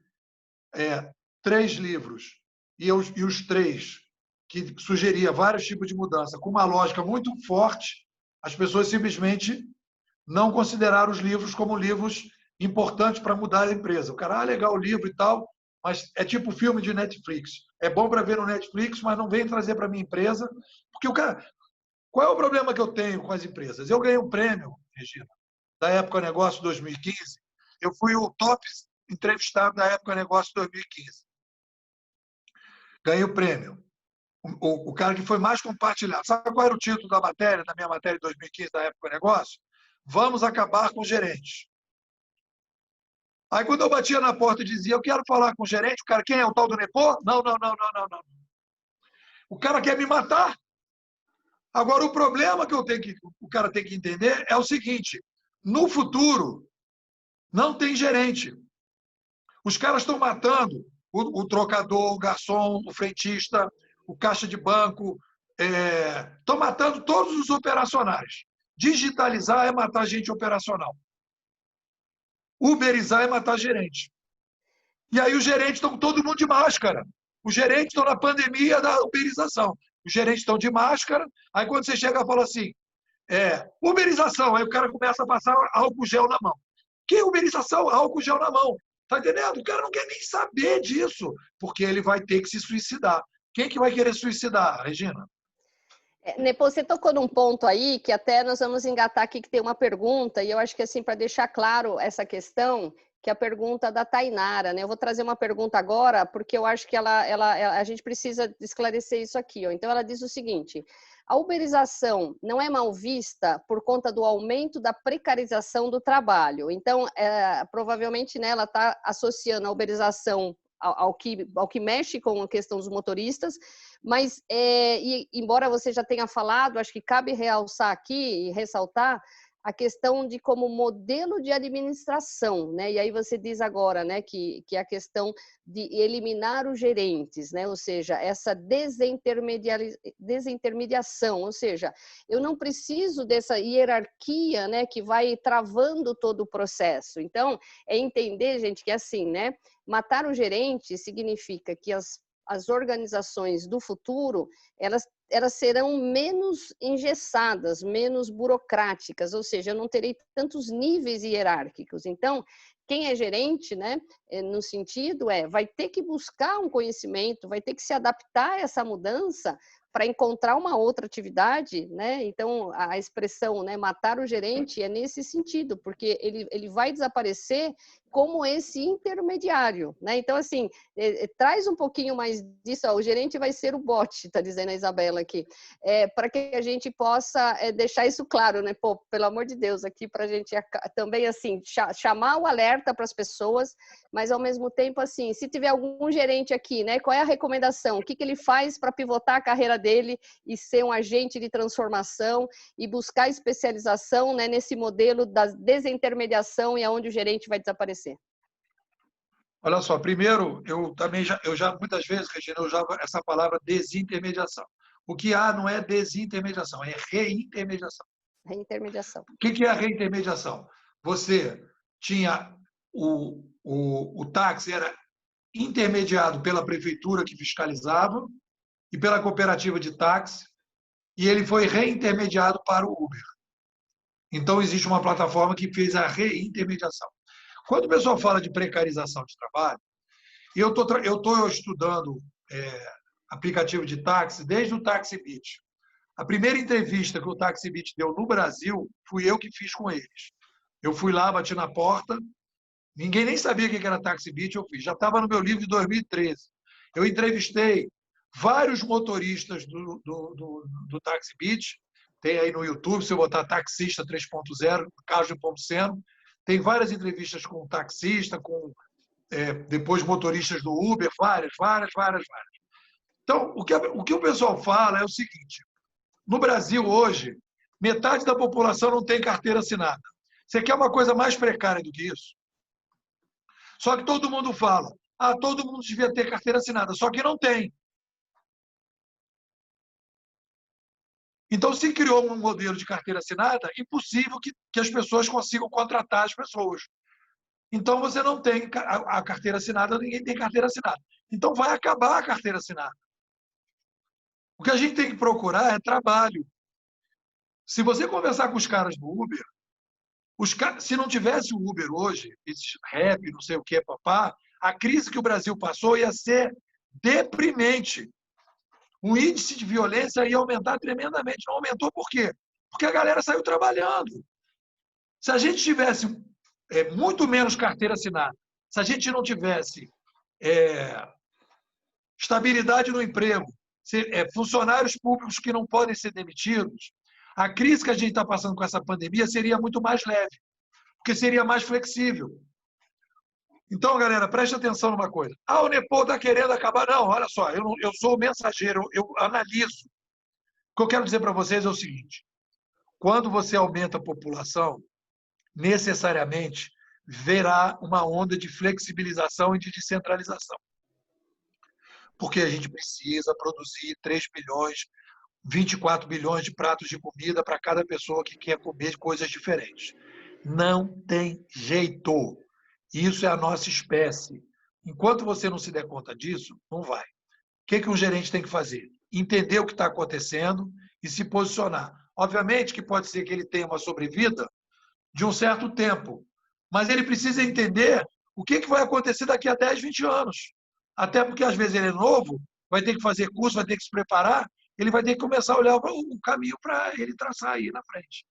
3 livros, e os 3 que sugeria vários tipos de mudança, com uma lógica muito forte, as pessoas simplesmente não consideraram os livros como livros importantes para mudar a empresa. O cara, legal o livro e tal, mas é tipo filme de Netflix. É bom para ver no Netflix, mas não vem trazer para a minha empresa. Porque o cara... Qual é o problema que eu tenho com as empresas? Eu ganhei um prêmio, Regina, da Época Negócio 2015. Eu fui o top entrevistado da Época Negócio 2015. Ganhei o prêmio. O cara que foi mais compartilhado. Sabe qual era o título da minha matéria de 2015 da Época Negócio? Vamos acabar com os gerentes. Aí, quando eu batia na porta e dizia, eu quero falar com o gerente, o cara, quem é o tal do Nepô? Não. O cara quer me matar. Agora, o problema que o cara tem que entender é o seguinte: no futuro, não tem gerente. Os caras estão matando o trocador, o garçom, o frentista, o caixa de banco, estão matando todos os operacionais. Digitalizar é matar gente operacional. Uberizar é matar gerente. E aí os gerentes estão todo mundo de máscara. Os gerentes estão na pandemia da uberização. Os gerentes estão de máscara, aí quando você chega e fala assim, uberização, aí o cara começa a passar álcool gel na mão. Que uberização? Álcool gel na mão. Tá entendendo? O cara não quer nem saber disso, porque ele vai ter que se suicidar. Quem que vai querer suicidar, Regina? Nepo, você tocou num ponto aí que até nós vamos engatar aqui que tem uma pergunta, e eu acho que assim, para deixar claro essa questão, que é a pergunta da Tainara, né? Eu vou trazer uma pergunta agora, porque eu acho que a gente precisa esclarecer isso aqui. Ó. Então, ela diz o seguinte: a uberização não é mal vista por conta do aumento da precarização do trabalho. Então, provavelmente, né, ela está associando a uberização ao que mexe com a questão dos motoristas, mas, embora você já tenha falado, acho que cabe realçar aqui e ressaltar a questão de como modelo de administração, né? E aí você diz agora, né, que a questão de eliminar os gerentes, né? Ou seja, essa desintermediação, ou seja, eu não preciso dessa hierarquia, né, que vai travando todo o processo. Então, é entender, gente, que assim, né? Matar o gerente significa que as organizações do futuro, elas serão menos engessadas, menos burocráticas, ou seja, eu não terei tantos níveis hierárquicos. Então, quem é gerente, né, no sentido vai ter que buscar um conhecimento, vai ter que se adaptar a essa mudança para encontrar uma outra atividade, né? Então, a expressão, né, matar o gerente é nesse sentido, porque ele vai desaparecer como esse intermediário, né? Então, assim, traz um pouquinho mais disso, ó, o gerente vai ser o bot, tá dizendo a Isabela aqui, para que a gente possa deixar isso claro, né? Pô, pelo amor de Deus, aqui para a gente também, assim, chamar o alerta para as pessoas, mas ao mesmo tempo, assim, se tiver algum gerente aqui, né, qual é a recomendação? O que ele faz para pivotar a carreira dele e ser um agente de transformação e buscar especialização, né, nesse modelo da desintermediação e aonde o gerente vai desaparecer? Olha só, primeiro, eu já muitas vezes, Regina, eu usava essa palavra desintermediação. O que há não é desintermediação, é reintermediação. Reintermediação. O que é a reintermediação? Você tinha o táxi, era intermediado pela prefeitura que fiscalizava e pela cooperativa de táxi, e ele foi reintermediado para o Uber. Então, existe uma plataforma que fez a reintermediação. Quando o pessoal fala de precarização de trabalho, eu estou estudando aplicativo de táxi desde o Taxi Beat. A primeira entrevista que o Taxi Beat deu no Brasil, fui eu que fiz com eles. Eu fui lá, bati na porta, ninguém nem sabia o que era Taxi Beat, eu fiz. Já estava no meu livro de 2013. Eu entrevistei vários motoristas do Taxi Beat, tem aí no YouTube, se eu botar taxista 3.0, Carlos de Pomuceno, tem várias entrevistas com o taxista, com depois motoristas do Uber, várias. Então, o que o pessoal fala é o seguinte, no Brasil hoje, metade da população não tem carteira assinada. Você quer uma coisa mais precária do que isso? Só que todo mundo fala, todo mundo devia ter carteira assinada, só que não tem. Então, se criou um modelo de carteira assinada, impossível que as pessoas consigam contratar as pessoas. Então, você não tem a carteira assinada, ninguém tem carteira assinada. Então, vai acabar a carteira assinada. O que a gente tem que procurar é trabalho. Se você conversar com os caras do Uber, se não tivesse o Uber hoje, esse rap, não sei o que, papá, a crise que o Brasil passou ia ser deprimente. O índice de violência ia aumentar tremendamente. Não aumentou por quê? Porque a galera saiu trabalhando. Se a gente tivesse muito menos carteira assinada, se a gente não tivesse estabilidade no emprego, funcionários públicos que não podem ser demitidos, a crise que a gente está passando com essa pandemia seria muito mais leve, porque seria mais flexível. Então, galera, preste atenção numa coisa. O Nepo está querendo acabar. Não, olha só, eu sou o mensageiro, eu analiso. O que eu quero dizer para vocês é o seguinte, quando você aumenta a população, necessariamente verá uma onda de flexibilização e de descentralização. porque a gente precisa produzir 3 bilhões, 24 bilhões de pratos de comida para cada pessoa que quer comer coisas diferentes. Não tem jeito. Isso é a nossa espécie. Enquanto você não se der conta disso, não vai. O que um gerente tem que fazer? Entender o que está acontecendo e se posicionar. Obviamente que pode ser que ele tenha uma sobrevida de um certo tempo, mas ele precisa entender o que vai acontecer daqui a 10, 20 anos. Até porque, às vezes, ele é novo, vai ter que fazer curso, vai ter que se preparar, ele vai ter que começar a olhar um caminho para ele traçar aí na frente.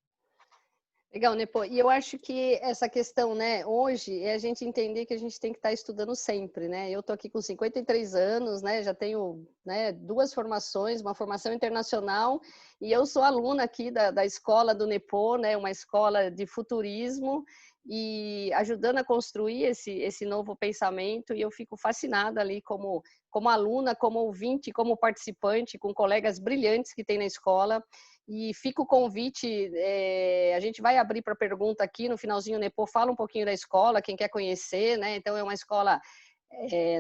Legal, Nepo. E eu acho que essa questão, né, hoje, é a gente entender que a gente tem que estar estudando sempre, né? Eu tô aqui com 53 anos, né, já tenho, né, 2 formações, uma formação internacional, e eu sou aluna aqui da escola do Nepo, né, uma escola de futurismo, e ajudando a construir esse novo pensamento, e eu fico fascinada ali como aluna, como ouvinte, como participante, com colegas brilhantes que tem na escola. E fica o convite, a gente vai abrir para pergunta aqui no finalzinho, o Nepo fala um pouquinho da escola, quem quer conhecer, né? Então é uma escola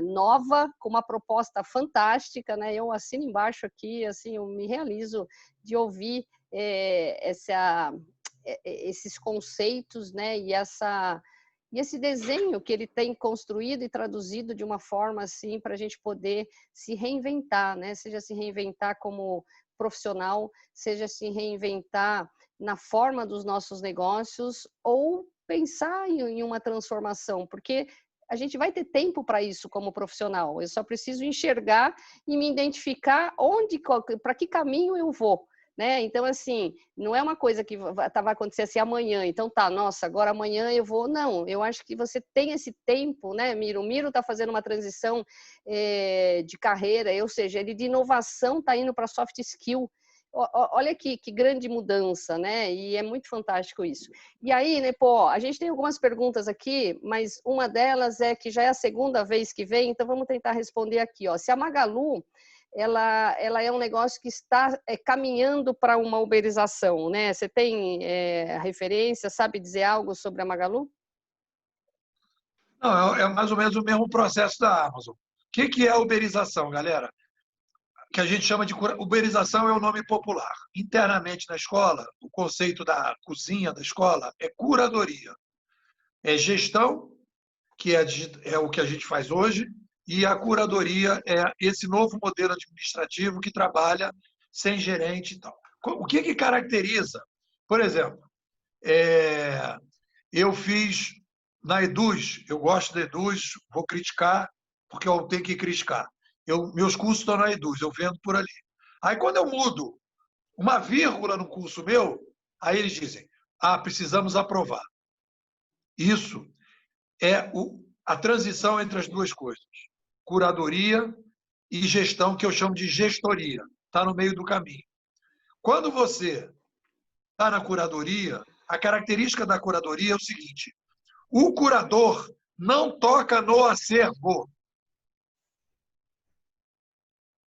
nova, com uma proposta fantástica, né? Eu assino embaixo aqui, assim, eu me realizo de ouvir esses conceitos, né? E esse desenho que ele tem construído e traduzido de uma forma assim para a gente poder se reinventar, né? Seja se reinventar como profissional, seja se reinventar na forma dos nossos negócios ou pensar em uma transformação, porque a gente vai ter tempo para isso como profissional. Eu só preciso enxergar e me identificar para que caminho eu vou. Né? Então, assim, não é uma coisa que vai acontecer assim amanhã. Então, tá, nossa, agora amanhã eu vou. Não, eu acho que você tem esse tempo, né, Miro? O Miro está fazendo uma transição de carreira, ou seja, ele de inovação está indo para soft skill. Olha que grande mudança, né? E é muito fantástico isso. E aí, né, pô, a gente tem algumas perguntas aqui, mas uma delas é que já é a segunda vez que vem, então vamos tentar responder aqui, ó. Se a Magalu ela é um negócio que está caminhando para uma uberização, né? Você tem referência, sabe dizer algo sobre a Magalu? Não, é mais ou menos o mesmo processo da Amazon. O que é a uberização, galera? Que a gente chama de uberização é o nome popular. Internamente na escola, o conceito da cozinha da escola é curadoria. É gestão, que é o que a gente faz hoje, e a curadoria é esse novo modelo administrativo que trabalha sem gerente e tal. O que caracteriza? Por exemplo, eu fiz na Eduz, eu gosto da Eduz, vou criticar, porque eu tenho que criticar. Meus cursos estão na Eduz, eu vendo por ali. Aí, quando eu mudo uma vírgula no curso meu, aí eles dizem, precisamos aprovar. Isso é a transição entre as duas coisas. Curadoria e gestão, que eu chamo de gestoria. Está no meio do caminho. Quando você está na curadoria, a característica da curadoria é o seguinte: o curador não toca no acervo.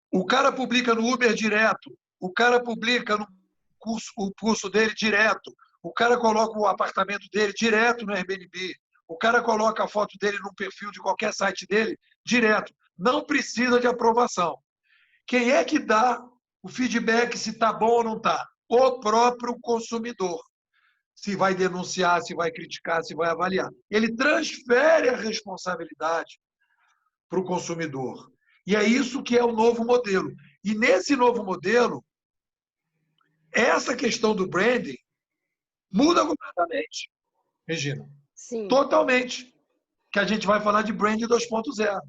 O cara publica no Uber direto, o cara publica o curso dele direto, o cara coloca o apartamento dele direto no Airbnb, o cara coloca a foto dele no perfil de qualquer site dele direto. Não precisa de aprovação. Quem é que dá o feedback se está bom ou não está? O próprio consumidor. Se vai denunciar, se vai criticar, se vai avaliar. Ele transfere a responsabilidade para o consumidor. E é isso que é o novo modelo. E nesse novo modelo, essa questão do branding muda completamente, Regina. Sim. Totalmente. Que a gente vai falar de branding 2.0.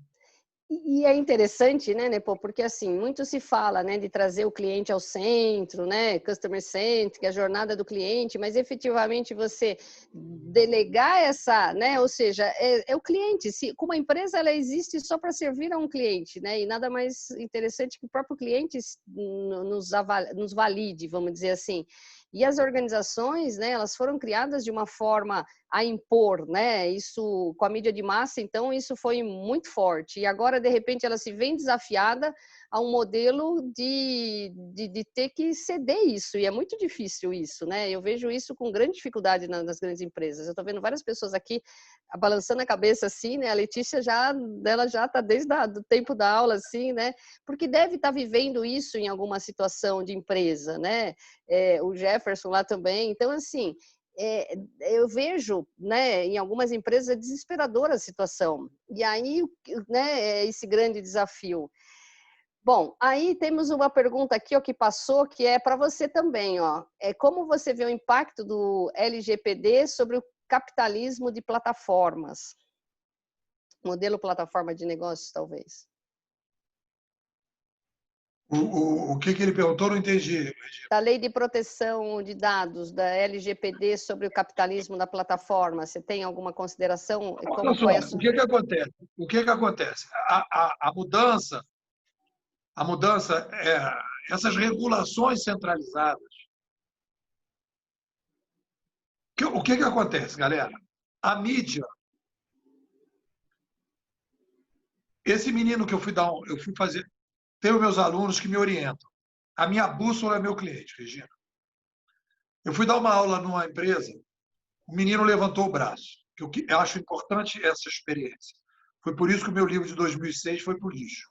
E é interessante, né, Nepo, porque assim, muito se fala, né, de trazer o cliente ao centro, né, customer centric, a jornada do cliente, mas efetivamente você delegar essa, né, ou seja, é o cliente, como a empresa ela existe só para servir a um cliente, né, e nada mais interessante que o próprio cliente nos valide, vamos dizer assim. E as organizações, né, elas foram criadas de uma forma a impor, né? Isso com a mídia de massa, então isso foi muito forte. E agora de repente ela se vê desafiada a um modelo de ter que ceder isso, e é muito difícil isso, né? Eu vejo isso com grande dificuldade nas grandes empresas. Eu estou vendo várias pessoas aqui balançando a cabeça assim, né? A Letícia ela já está desde o tempo da aula, assim, né? Porque deve estar vivendo isso em alguma situação de empresa, né? O Jefferson lá também. Então, assim, eu vejo, né, em algumas empresas é desesperadora a situação. E aí, né, esse grande desafio. Bom, aí temos uma pergunta aqui, ó, que passou, que é para você também, ó. Como você vê o impacto do LGPD sobre o capitalismo de plataformas? Modelo plataforma de negócios, talvez. O que ele perguntou, não entendi, Regina. Da lei de proteção de dados, da LGPD, sobre o capitalismo da plataforma, você tem alguma consideração? Olha só, o que acontece? O que acontece? A mudança, essas regulações centralizadas. O que acontece, galera? A mídia. Esse menino que eu fui fazer, tenho meus alunos que me orientam. A minha bússola é meu cliente, Regina. Eu fui dar uma aula numa empresa, o menino levantou o braço. Eu acho importante essa experiência. Foi por isso que o meu livro de 2006 foi para o lixo.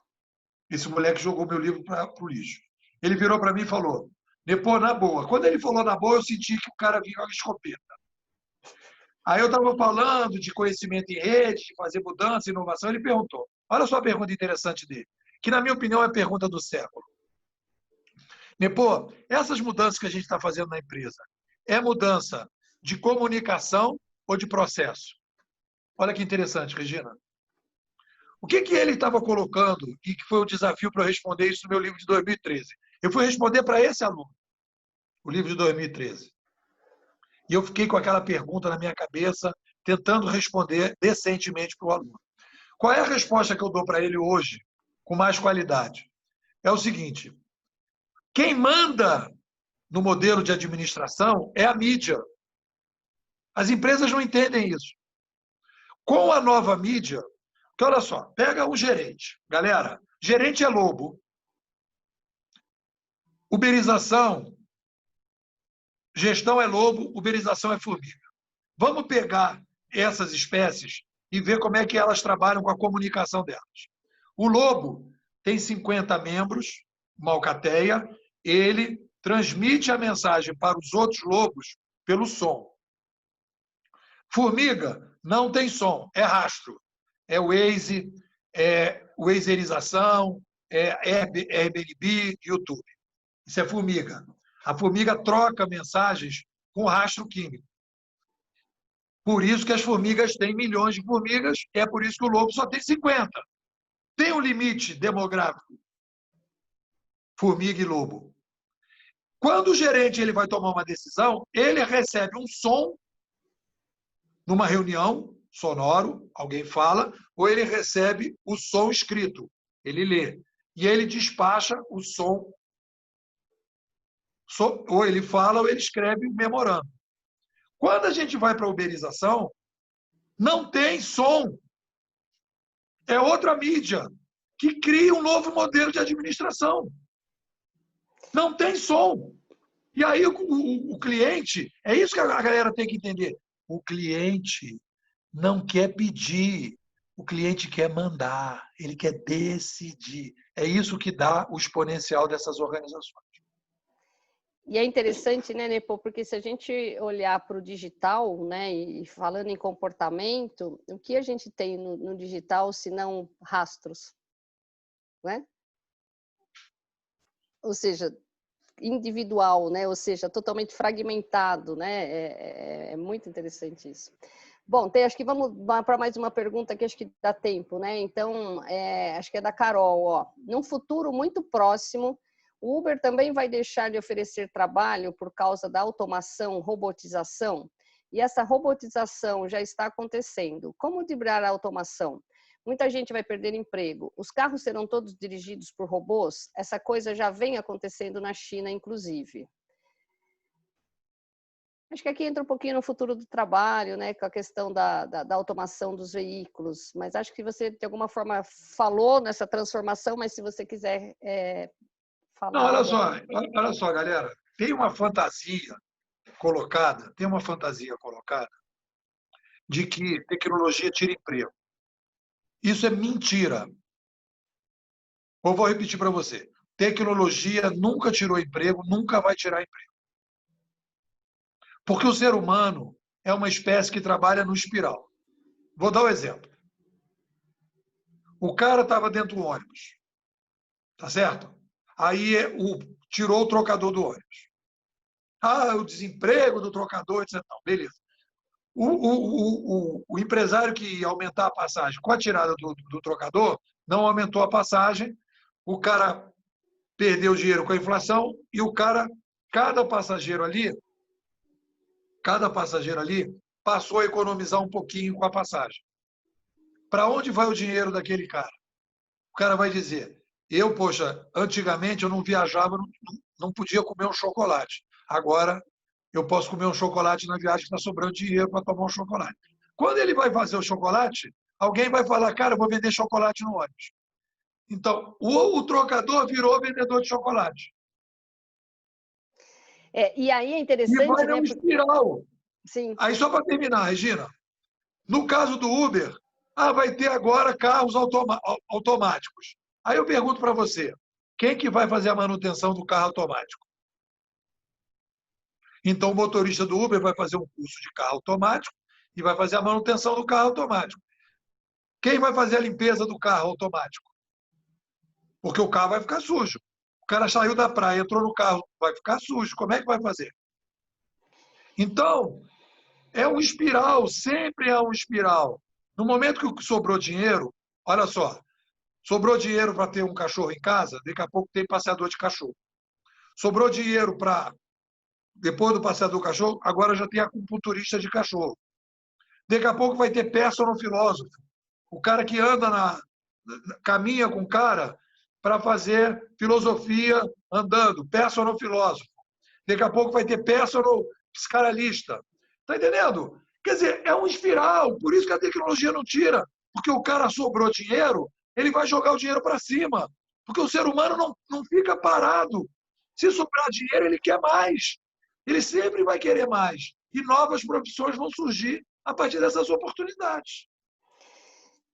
Esse moleque jogou meu livro para o lixo. Ele virou para mim e falou: Nepô, na boa. Quando ele falou na boa, eu senti que o cara vinha com a escopeta. Aí eu estava falando de conhecimento em rede, de fazer mudança, inovação. Ele perguntou: olha só a pergunta interessante dele, que na minha opinião é a pergunta do século. Nepô, essas mudanças que a gente está fazendo na empresa, é mudança de comunicação ou de processo? Olha que interessante, Regina. O que ele estava colocando e que foi o desafio para eu responder isso no meu livro de 2013? Eu fui responder para esse aluno, o livro de 2013. E eu fiquei com aquela pergunta na minha cabeça, tentando responder decentemente para o aluno. Qual é a resposta que eu dou para ele hoje, com mais qualidade? É o seguinte: quem manda no modelo de administração é a mídia. As empresas não entendem isso. Com a nova mídia, porque olha só, pega um gerente. Galera, gerente é lobo. Uberização, gestão é lobo, uberização é formiga. Vamos pegar essas espécies e ver como é que elas trabalham com a comunicação delas. O lobo tem 50 membros, uma alcateia, ele transmite a mensagem para os outros lobos pelo som. Formiga não tem som, é rastro. É Waze, é Wazerização, é Airbnb, YouTube. Isso é formiga. A formiga troca mensagens com rastro químico. Por isso que as formigas têm milhões de formigas, é por isso que o lobo só tem 50. Tem um limite demográfico, formiga e lobo. Quando o gerente ele vai tomar uma decisão, ele recebe um som numa reunião, sonoro, alguém fala, ou ele recebe o som escrito, ele lê. E ele despacha o som, ou ele fala ou ele escreve o memorando. Quando a gente vai para a uberização, não tem som. É outra mídia que cria um novo modelo de administração. Não tem som. E aí o cliente, é isso que a galera tem que entender. O cliente não quer pedir, o cliente quer mandar, ele quer decidir. É isso que dá o exponencial dessas organizações. E é interessante, né, Nepo, porque se a gente olhar para o digital, né, e falando em comportamento, o que a gente tem no digital, se não rastros, né? Ou seja, individual, né? Ou seja, totalmente fragmentado, né? É muito interessante isso. Bom, acho que vamos para mais uma pergunta que acho que dá tempo, né? Então, acho que é da Carol, ó. Num futuro muito próximo, o Uber também vai deixar de oferecer trabalho por causa da automação, robotização? E essa robotização já está acontecendo. Como driblar a automação? Muita gente vai perder emprego. Os carros serão todos dirigidos por robôs? Essa coisa já vem acontecendo na China, inclusive. Acho que aqui entra um pouquinho no futuro do trabalho, né, com a questão da automação dos veículos, mas acho que você, de alguma forma, falou nessa transformação, mas se você quiser falar Não, algo... olha só, galera. Tem uma fantasia colocada de que tecnologia tira emprego. Isso é mentira. Eu vou repetir para você. Tecnologia nunca tirou emprego, nunca vai tirar emprego. Porque o ser humano é uma espécie que trabalha no espiral. Vou dar um exemplo. O cara estava dentro do ônibus, tá certo? Aí tirou o trocador do ônibus. Ah, o desemprego do trocador, etc. Não, beleza. O empresário que ia aumentar a passagem com a tirada do trocador, não aumentou a passagem, o cara perdeu dinheiro com a inflação e cada passageiro ali passou a economizar um pouquinho com a passagem. Para onde vai o dinheiro daquele cara? O cara vai dizer, poxa, antigamente eu não viajava, não podia comer um chocolate. Agora eu posso comer um chocolate na viagem que está sobrando dinheiro para tomar um chocolate. Quando ele vai fazer o chocolate, alguém vai falar, cara, eu vou vender chocolate no ônibus. Então, o trocador virou vendedor de chocolate. e aí é E interessante, vai né? num espiral. Sim. Aí, só para terminar, Regina, no caso do Uber, vai ter agora carros automáticos. Aí eu pergunto para você, quem que vai fazer a manutenção do carro automático? Então, o motorista do Uber vai fazer um curso de carro automático e vai fazer a manutenção do carro automático. Quem vai fazer a limpeza do carro automático? Porque o carro vai ficar sujo. O cara saiu da praia, entrou no carro, vai ficar sujo. Como é que vai fazer? Então, é um espiral, sempre é um espiral. No momento que sobrou dinheiro, olha só, sobrou dinheiro para ter um cachorro em casa, daqui a pouco tem passeador de cachorro. Sobrou dinheiro para, depois do passeador do cachorro, agora já tem acupunturista de cachorro. Daqui a pouco vai ter personal filósofo. O cara que caminha com o cara para fazer filosofia andando, personal filósofo. Daqui a pouco vai ter personal psicanalista. Está entendendo? Quer dizer, é um espiral, por isso que a tecnologia não tira. Porque o cara sobrou dinheiro, ele vai jogar o dinheiro para cima. Porque o ser humano não fica parado. Se sobrar dinheiro, ele quer mais. Ele sempre vai querer mais. E novas profissões vão surgir a partir dessas oportunidades.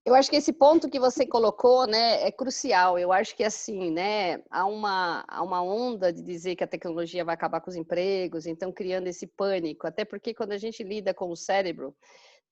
Eu acho que esse ponto que você colocou, né, é crucial. Eu acho que assim, né, há uma onda de dizer que a tecnologia vai acabar com os empregos, então criando esse pânico. Até porque quando a gente lida com o cérebro,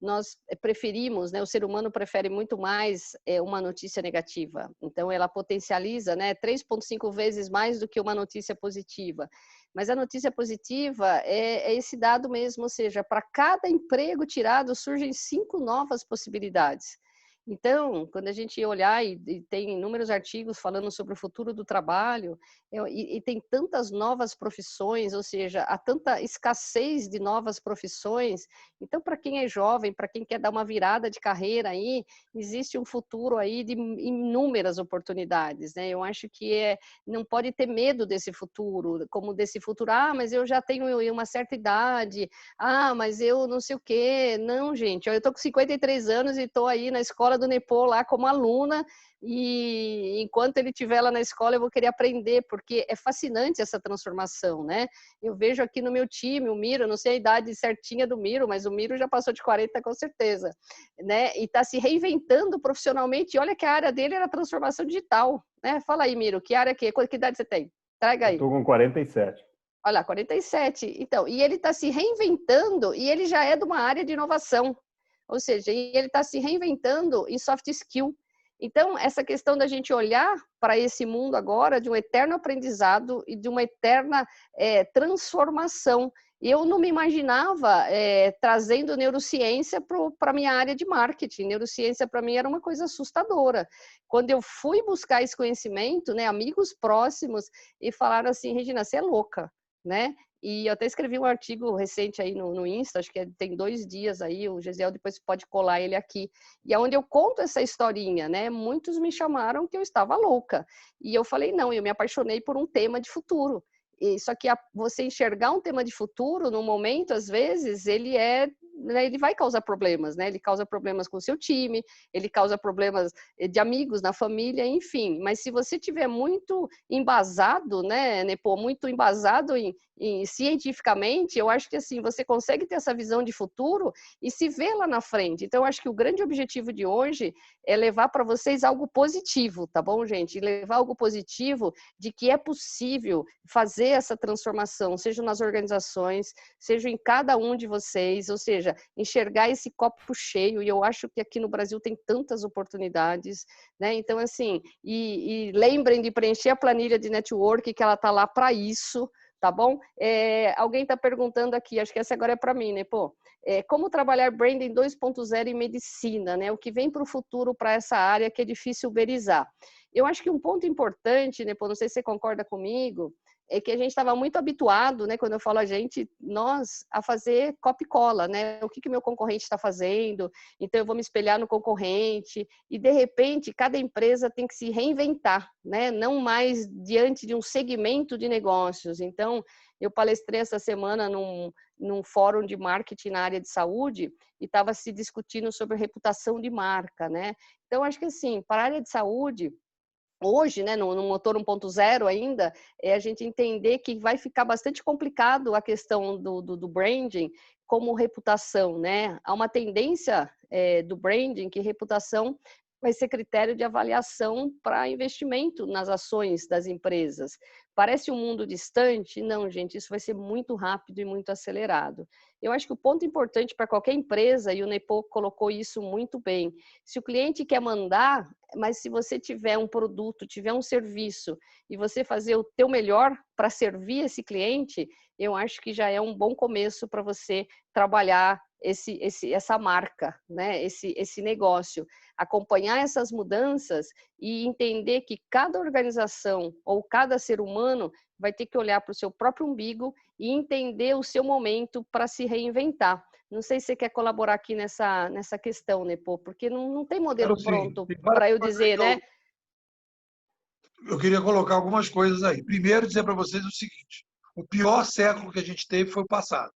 nós preferimos, né, o ser humano prefere muito mais uma notícia negativa. Então ela potencializa, né, 3,5 vezes mais do que uma notícia positiva. Mas a notícia positiva é esse dado mesmo, ou seja, para cada emprego tirado surgem 5 novas possibilidades. Então, quando a gente olhar e tem inúmeros artigos falando sobre o futuro do trabalho, e tem tantas novas profissões, ou seja, há tanta escassez de novas profissões, então, para quem é jovem, para quem quer dar uma virada de carreira aí, existe um futuro aí de inúmeras oportunidades, né? Eu acho que não pode ter medo desse futuro, como desse futuro, mas eu já tenho uma certa idade, mas eu não sei o quê. Não, gente, eu estou com 53 anos e estou aí na escola do Nepô lá como aluna, e enquanto ele estiver lá na escola eu vou querer aprender, porque é fascinante essa transformação, né? Eu vejo aqui no meu time, o Miro, não sei a idade certinha do Miro, mas o Miro já passou de 40 com certeza, né? E está se reinventando profissionalmente, e olha que a área dele era transformação digital, né? Fala aí, Miro, que área que idade você tem? Traga aí. Eu estou com 47. Olha lá, 47. Então, e ele está se reinventando, e ele já é de uma área de inovação. Ou seja, ele está se reinventando em soft skill. Então, essa questão da gente olhar para esse mundo agora de um eterno aprendizado e de uma eterna transformação. Eu não me imaginava trazendo neurociência para a minha área de marketing. Neurociência, para mim, era uma coisa assustadora. Quando eu fui buscar esse conhecimento, né, amigos próximos, e falaram assim, Regina, você é louca, né? E eu até escrevi um artigo recente aí no Insta, acho que tem 2 dias aí, o Gesiel depois pode colar ele aqui, e é onde eu conto essa historinha, né? Muitos me chamaram que eu estava louca, e eu falei não, eu me apaixonei por um tema de futuro. Só que você enxergar um tema de futuro, no momento, às vezes, ele vai causar problemas, né? Ele causa problemas com o seu time, ele causa problemas de amigos, na família, enfim. Mas se você tiver muito embasado, né, Nepo, muito embasado cientificamente, eu acho que assim, você consegue ter essa visão de futuro e se ver lá na frente. Então, eu acho que o grande objetivo de hoje é levar para vocês algo positivo, tá bom, gente? E levar algo positivo de que é possível fazer essa transformação, seja nas organizações, seja em cada um de vocês, ou seja, enxergar esse copo cheio, e eu acho que aqui no Brasil tem tantas oportunidades, né? Então, assim, e lembrem de preencher a planilha de network, que ela está lá para isso, tá bom? Alguém está perguntando aqui, acho que essa agora é para mim, né? Pô, como trabalhar branding 2.0 em medicina, né? O que vem para o futuro para essa área que é difícil uberizar. Eu acho que um ponto importante, né? Pô, não sei se você concorda comigo, é que a gente estava muito habituado, né, quando eu falo a gente, nós, a fazer copia e cola, né? O que meu concorrente está fazendo, então eu vou me espelhar no concorrente, e de repente cada empresa tem que se reinventar, né? Não mais diante de um segmento de negócios. Então, eu palestrei essa semana num fórum de marketing na área de saúde e estava se discutindo sobre reputação de marca, né? Então, acho que assim, para a área de saúde, hoje, né, no motor 1.0 ainda, a gente entender que vai ficar bastante complicado a questão do branding como reputação, né? Há uma tendência do branding que reputação vai ser critério de avaliação para investimento nas ações das empresas. Parece um mundo distante? Não, gente, isso vai ser muito rápido e muito acelerado. Eu acho que o ponto importante para qualquer empresa, e o Nepo colocou isso muito bem, se o cliente quer mandar, mas se você tiver um produto, tiver um serviço e você fazer o teu melhor para servir esse cliente, eu acho que já é um bom começo para você trabalhar essa marca, né? esse negócio, acompanhar essas mudanças e entender que cada organização ou cada ser humano vai ter que olhar para o seu próprio umbigo e entender o seu momento para se reinventar. Não sei se você quer colaborar aqui nessa questão, Nepo, porque não tem modelo Quero sim. pronto Tem várias para eu coisas dizer, que né? eu queria colocar algumas coisas aí. Primeiro, dizer para vocês o seguinte: o pior século que a gente teve foi o passado.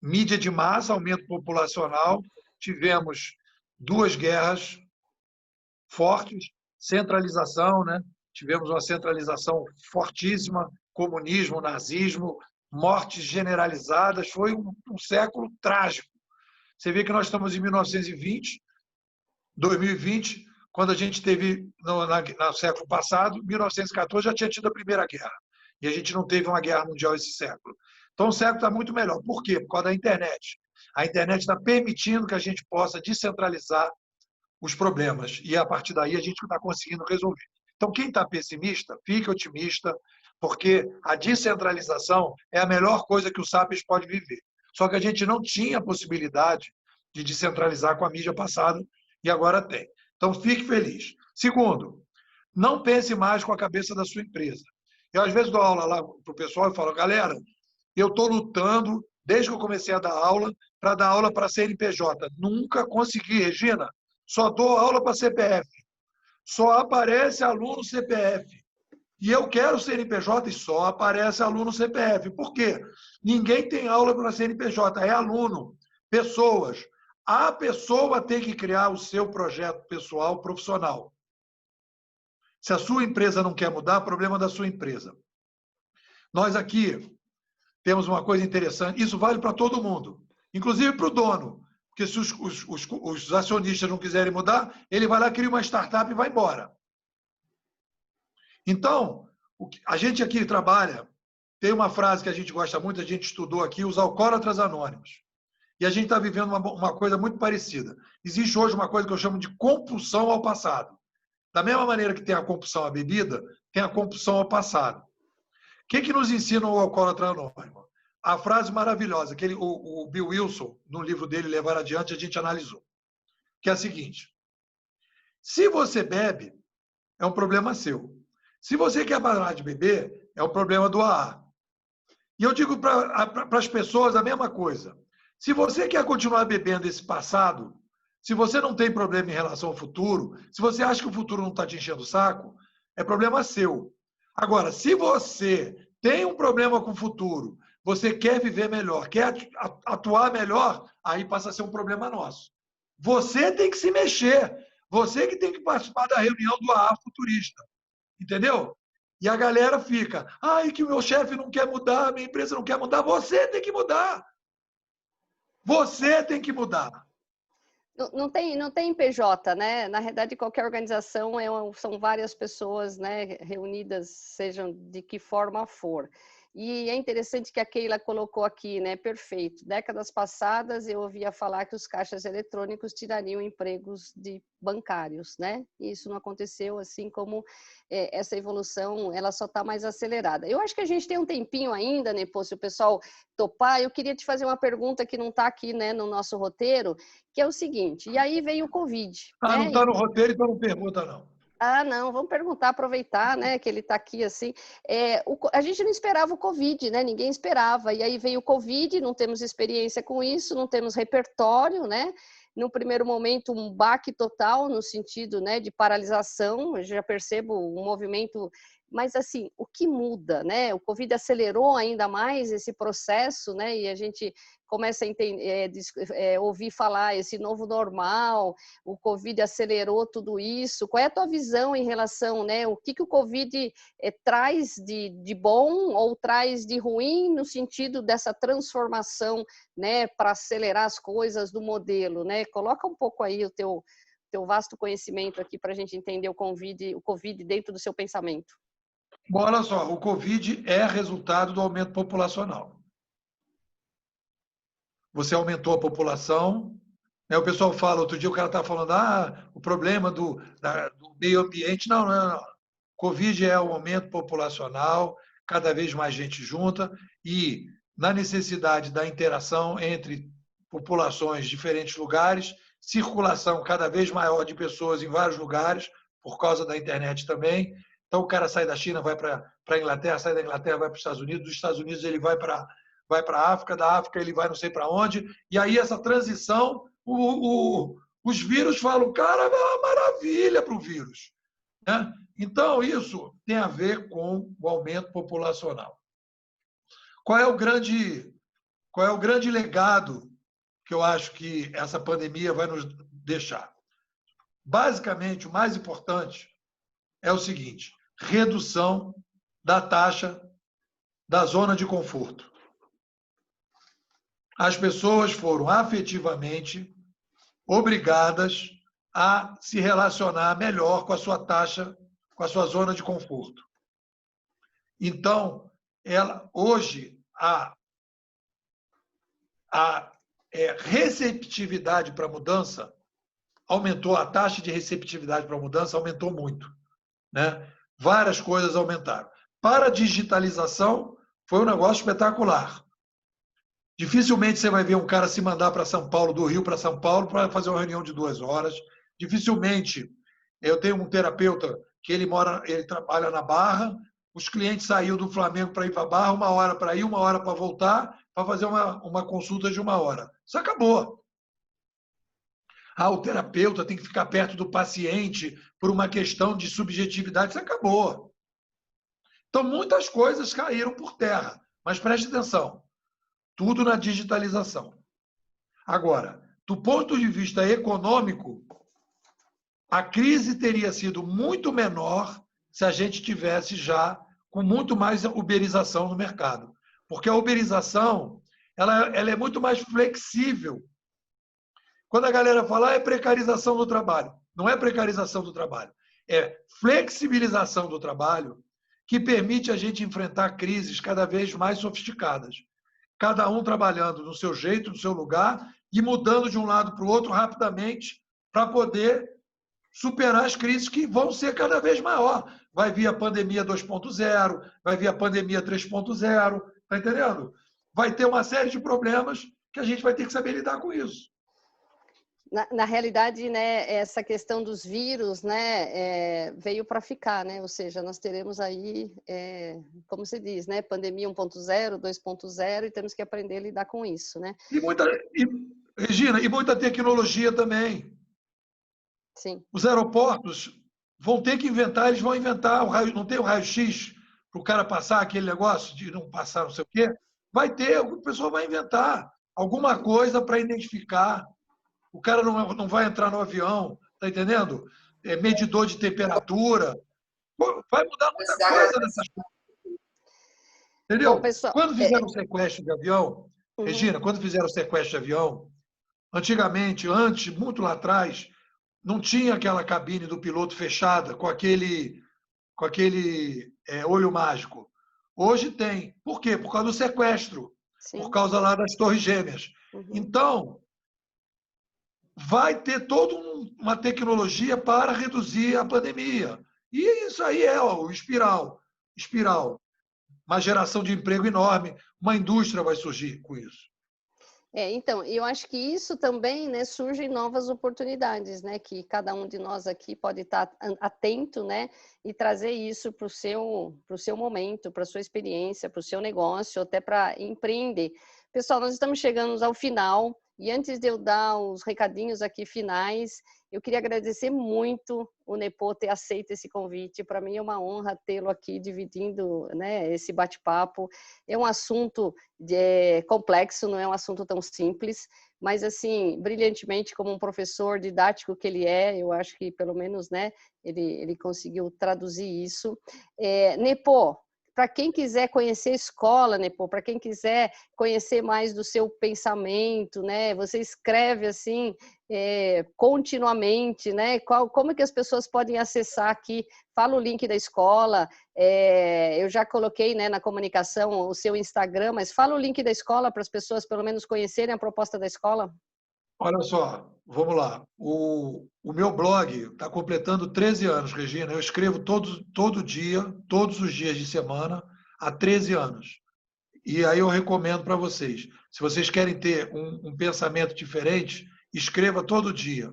Mídia de massa, aumento populacional, tivemos duas guerras fortes, centralização, né? Tivemos uma centralização fortíssima, comunismo, nazismo, mortes generalizadas, foi um século trágico. Você vê que nós estamos em 1920, 2020, quando a gente teve, no século passado, 1914 já tinha tido a Primeira Guerra, e a gente não teve uma guerra mundial esse século. Então o século está muito melhor. Por quê? Por causa da internet. A internet está permitindo que a gente possa descentralizar os problemas. E a partir daí a gente está conseguindo resolver. Então, quem está pessimista, fique otimista, porque a descentralização é a melhor coisa que o Sapiens pode viver. Só que a gente não tinha a possibilidade de descentralizar com a mídia passada e agora tem. Então, fique feliz. Segundo, não pense mais com a cabeça da sua empresa. Eu, às vezes, dou aula lá para o pessoal e falo, galera, eu estou lutando, desde que eu comecei a dar aula, para dar aula para CNPJ. Nunca consegui, Regina. Só dou aula para CPF. Só aparece aluno CPF. E eu quero CNPJ e só aparece aluno CPF. Por quê? Ninguém tem aula para CNPJ, é aluno. Pessoas. A pessoa tem que criar o seu projeto pessoal profissional. Se a sua empresa não quer mudar, problema da sua empresa. Nós aqui temos uma coisa interessante, isso vale para todo mundo, inclusive para o dono. Porque se os acionistas não quiserem mudar, ele vai lá, cria uma startup e vai embora. Então, a gente aqui trabalha, tem uma frase que a gente gosta muito, a gente estudou aqui, os alcoólatras anônimos. E a gente está vivendo uma coisa muito parecida. Existe hoje uma coisa que eu chamo de compulsão ao passado. Da mesma maneira que tem a compulsão à bebida, tem a compulsão ao passado. O que nos ensina o alcoólatra anônimo? A frase maravilhosa, que o Bill Wilson, no livro dele, Levar Adiante, a gente analisou, que é a seguinte: se você bebe, é um problema seu. Se você quer parar de beber, é um problema do AA. E eu digo para as pessoas a mesma coisa. Se você quer continuar bebendo esse passado, se você não tem problema em relação ao futuro, se você acha que o futuro não está te enchendo o saco, é problema seu. Agora, se você tem um problema com o futuro, você quer viver melhor, quer atuar melhor, aí passa a ser um problema nosso. Você tem que se mexer. Você que tem que participar da reunião do AA Futurista. Entendeu? E a galera fica, ai, que o meu chefe não quer mudar, a minha empresa não quer mudar. Você tem que mudar. Você tem que mudar. Não tem PJ, né? Na realidade, qualquer organização são várias pessoas, né, reunidas, sejam de que forma for. E é interessante que a Keila colocou aqui, né? Perfeito. Décadas passadas eu ouvia falar que os caixas eletrônicos tirariam empregos de bancários, né? E isso não aconteceu, assim como essa evolução, ela só está mais acelerada. Eu acho que a gente tem um tempinho ainda, né, pô, se o pessoal topar, eu queria te fazer uma pergunta que não está aqui, né, no nosso roteiro, que é o seguinte, e aí veio o Covid, Ah, né? não está no roteiro, então não pergunta, não. Ah, não, vamos perguntar, aproveitar, né, que ele está aqui assim. A gente não esperava o Covid, né? Ninguém esperava. E aí veio o Covid, não temos experiência com isso, não temos repertório, né? No primeiro momento, um baque total no sentido, né, de paralisação. Eu já percebo um movimento, mas assim, o que muda, né? O Covid acelerou ainda mais esse processo, né? E a gente começa a entender, ouvir falar esse novo normal. O Covid acelerou tudo isso. Qual é a tua visão em relação, né? O que o Covid traz de bom ou traz de ruim no sentido dessa transformação, né? Para acelerar as coisas do modelo, né? Coloca um pouco aí o teu vasto conhecimento aqui para a gente entender o COVID dentro do seu pensamento. Bom, olha só, o Covid é resultado do aumento populacional. Você aumentou a população. O pessoal fala, outro dia o cara estava falando, o problema do meio ambiente. Não, não, não. Covid é o aumento populacional, cada vez mais gente junta, e na necessidade da interação entre populações de diferentes lugares, circulação cada vez maior de pessoas em vários lugares, por causa da internet também. Então, o cara sai da China, vai para a Inglaterra, sai da Inglaterra, vai para os Estados Unidos, dos Estados Unidos ele vai para a África, da África ele vai não sei para onde, e aí essa transição, os vírus falam, cara, é uma maravilha para o vírus. Né? Então, isso tem a ver com o aumento populacional. Qual é o grande legado que eu acho que essa pandemia vai nos deixar? Basicamente, o mais importante é o seguinte: redução da taxa da zona de conforto. As pessoas foram afetivamente obrigadas a se relacionar melhor com a sua taxa, com a sua zona de conforto. Então, hoje, a receptividade para a mudança aumentou, a taxa de receptividade para a mudança aumentou muito. Né? Várias coisas aumentaram. Para a digitalização, foi um negócio espetacular. Dificilmente você vai ver um cara se mandar para São Paulo, do Rio para São Paulo, para fazer uma reunião de 2 horas. Dificilmente. Eu tenho um terapeuta que ele trabalha na Barra, os clientes saíram do Flamengo para ir para a Barra, 1 hora para ir, 1 hora para voltar, para fazer uma consulta de 1 hora. Isso acabou. O terapeuta tem que ficar perto do paciente por uma questão de subjetividade. Isso acabou. Então, muitas coisas caíram por terra. Mas preste atenção. Tudo na digitalização. Agora, do ponto de vista econômico, a crise teria sido muito menor se a gente tivesse já com muito mais uberização no mercado. Porque a uberização ela é muito mais flexível. Quando a galera fala é precarização do trabalho, não é precarização do trabalho, é flexibilização do trabalho que permite a gente enfrentar crises cada vez mais sofisticadas. Cada um trabalhando no seu jeito, no seu lugar e mudando de um lado para o outro rapidamente para poder superar as crises que vão ser cada vez maior. Vai vir a pandemia 2.0, vai vir a pandemia 3.0, tá entendendo? Vai ter uma série de problemas que a gente vai ter que saber lidar com isso. Na realidade, né, essa questão dos vírus, né, veio para ficar, né? Ou seja, nós teremos aí, como se diz, né, pandemia 1.0, 2.0 e temos que aprender a lidar com isso, né? Regina, e muita tecnologia também. Sim. Os aeroportos vão ter que inventar, eles vão inventar o raio, não tem o raio-x para o cara passar aquele negócio de não passar não sei o quê, vai ter, o pessoal vai inventar alguma coisa para identificar. O cara não vai entrar no avião, tá entendendo? Medidor de temperatura. Vai mudar muita coisa nessas coisas. Bom, Entendeu? pessoal, Quando fizeram o sequestro de avião, uhum. Regina, quando fizeram o sequestro de avião, antigamente, antes, muito lá atrás, não tinha aquela cabine do piloto fechada com aquele olho mágico. Hoje tem. Por quê? Por causa do sequestro. Sim. Por causa lá das Torres Gêmeas. Uhum. Então, vai ter toda uma tecnologia para reduzir a pandemia. E isso aí é o espiral. Espiral. Uma geração de emprego enorme. Uma indústria vai surgir com isso. Então, eu acho que isso também, né, surgem novas oportunidades, né, que cada um de nós aqui pode estar atento, né, e trazer isso para o seu momento, para a sua experiência, para o seu negócio, até para empreender. Pessoal, nós estamos chegando ao final e antes de eu dar os recadinhos aqui finais, eu queria agradecer muito o Nepo ter aceito esse convite. Para mim é uma honra tê-lo aqui dividindo, né, esse bate-papo. É um assunto complexo, não é um assunto tão simples, mas assim, brilhantemente como um professor didático que ele é, eu acho que pelo menos, né, ele conseguiu traduzir isso. Nepo, para quem quiser conhecer a escola, Nepo, para quem quiser conhecer mais do seu pensamento, né, você escreve assim continuamente, né? Como é que as pessoas podem acessar aqui? Fala o link da escola. Eu já coloquei, né, na comunicação o seu Instagram, mas fala o link da escola para as pessoas pelo menos conhecerem a proposta da escola. Olha só, vamos lá. O meu blog está completando 13 anos, Regina. Eu escrevo todo dia, todos os dias de semana, há 13 anos. E aí eu recomendo para vocês. Se vocês querem ter um pensamento diferente, escreva todo dia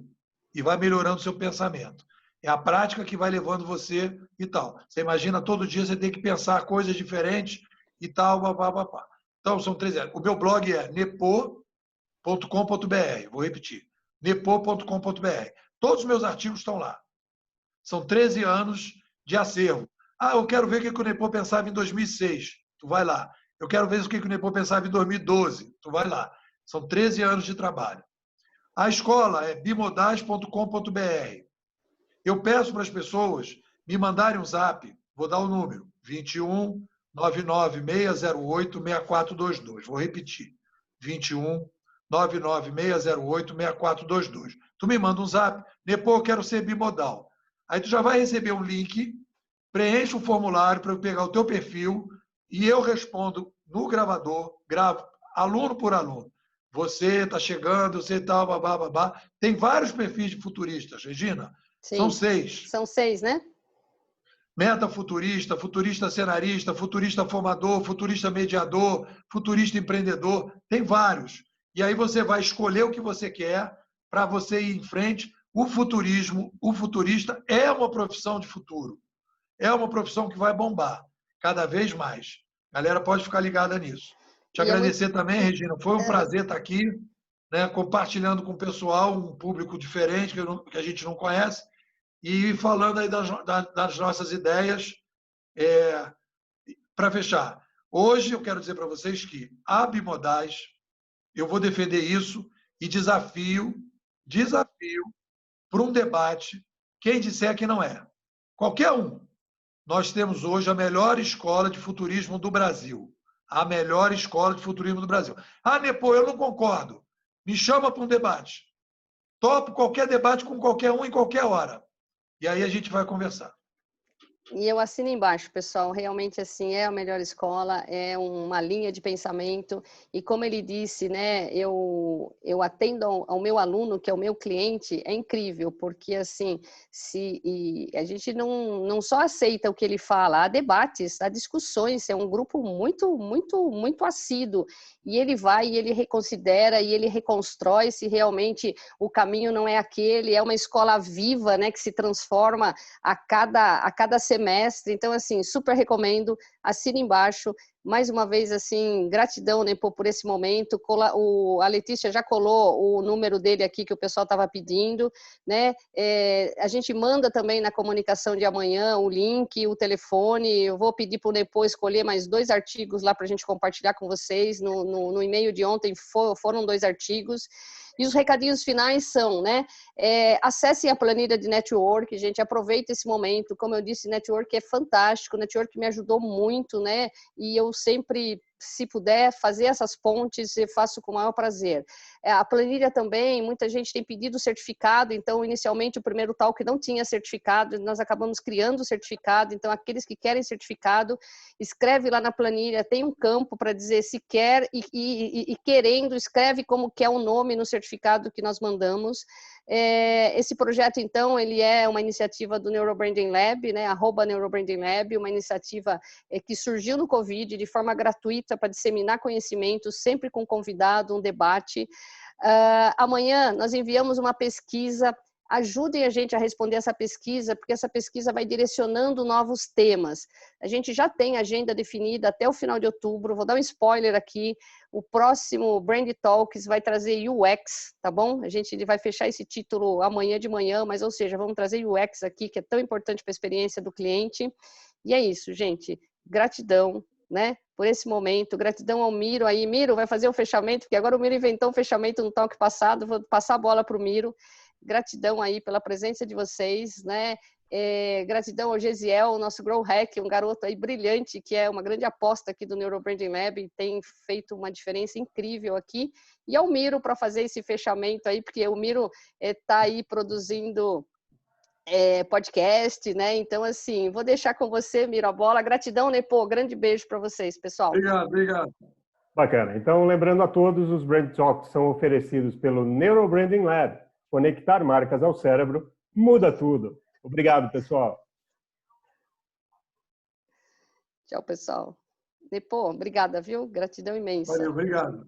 e vai melhorando o seu pensamento. É a prática que vai levando você e tal. Você imagina, todo dia você tem que pensar coisas diferentes e tal, papá. Então, são 13 anos. O meu blog é nepo.com.br. Vou repetir. nepo.com.br. Todos os meus artigos estão lá. São 13 anos de acervo. Eu quero ver o que o Nepo pensava em 2006. Tu vai lá. Eu quero ver o que o Nepo pensava em 2012. Tu vai lá. São 13 anos de trabalho. A escola é bimodais.com.br. Eu peço para as pessoas me mandarem um zap. Vou dar o número. 21 99608 6422. Vou repetir. 21 99608 6422. Tu me manda um zap. Nepo, eu quero ser bimodal. Aí tu já vai receber um link, preenche o formulário para eu pegar o teu perfil e eu respondo no gravador, gravo aluno por aluno. Você está chegando, você está babá. Tem vários perfis de futuristas, Regina. Sim. São 6. São 6, né? Metafuturista, futurista cenarista, futurista formador, futurista mediador, futurista empreendedor. Tem vários. E aí você vai escolher o que você quer para você ir em frente. O futurista é uma profissão de futuro. É uma profissão que vai bombar cada vez mais. A galera pode ficar ligada nisso. Te agradecer também, Regina. Foi um prazer estar aqui, né, compartilhando com o pessoal, um público diferente que a gente não conhece, e falando aí das nossas ideias. Para fechar, hoje eu quero dizer para vocês que a Bimodais, eu vou defender isso e desafio para um debate quem disser que não é. Qualquer um. Nós temos hoje a melhor escola de futurismo do Brasil. A melhor escola de futurismo do Brasil. Nepo, eu não concordo. Me chama para um debate. Topo qualquer debate com qualquer um em qualquer hora. E aí a gente vai conversar. E eu assino embaixo, pessoal, realmente assim, é a melhor escola, é uma linha de pensamento, e como ele disse, né, eu atendo ao meu aluno, que é o meu cliente, é incrível, porque assim, a gente não só aceita o que ele fala, há debates, há discussões, é um grupo muito assíduo, e ele vai, e ele reconsidera, e ele reconstrói se realmente o caminho não é aquele, é uma escola viva, né, que se transforma a cada semana, semestre. Então, assim, super recomendo, assine embaixo. Mais uma vez, assim, gratidão, né, por esse momento. A Letícia já colou o número dele aqui que o pessoal estava pedindo, né? A gente manda também na comunicação de amanhã o link, o telefone. Eu vou pedir para o Nepo escolher mais 2 artigos lá para a gente compartilhar com vocês. No e-mail de ontem foram 2 artigos. E os recadinhos finais são, né? Acessem a planilha de network, gente, aproveita esse momento. Como eu disse, network é fantástico, network me ajudou muito, né? E eu sempre, se puder, fazer essas pontes, eu faço com o maior prazer. A planilha também, muita gente tem pedido certificado, então, inicialmente, o primeiro talk não tinha certificado, nós acabamos criando o certificado, então, aqueles que querem certificado, escreve lá na planilha, tem um campo para dizer se quer e querendo, escreve como que é o nome no certificado que nós mandamos. Esse projeto, então, ele é uma iniciativa do Neurobranding Lab, né, @Neurobranding Lab, uma iniciativa que surgiu no Covid de forma gratuita para disseminar conhecimento, sempre com convidado, um debate. Amanhã nós enviamos uma pesquisa, ajudem a gente a responder essa pesquisa, porque essa pesquisa vai direcionando novos temas. A gente já tem agenda definida até o final de outubro, vou dar um spoiler aqui, o próximo Brand Talks vai trazer UX, tá bom? Ele vai fechar esse título amanhã de manhã, mas, ou seja, vamos trazer UX aqui, que é tão importante para a experiência do cliente. E é isso, gente. Gratidão, né, por esse momento. Gratidão ao Miro aí. Miro vai fazer o fechamento, porque agora o Miro inventou um fechamento no talk passado. Vou passar a bola para o Miro. Gratidão aí pela presença de vocês, né? Gratidão ao Gesiel, nosso Grow Hack, um garoto aí brilhante, que é uma grande aposta aqui do Neurobranding Lab e tem feito uma diferença incrível aqui. E ao Miro para fazer esse fechamento aí, porque o Miro está aí produzindo podcast, né? Então, assim, vou deixar com você, Miro, a bola. Gratidão, Nepo. Grande beijo para vocês, pessoal. Obrigado, obrigado. Bacana. Então, lembrando a todos, os Brand Talks são oferecidos pelo Neurobranding Lab. Conectar marcas ao cérebro muda tudo. Obrigado, pessoal. Tchau, pessoal. Nepo, obrigada, viu? Gratidão imensa. Valeu, obrigado.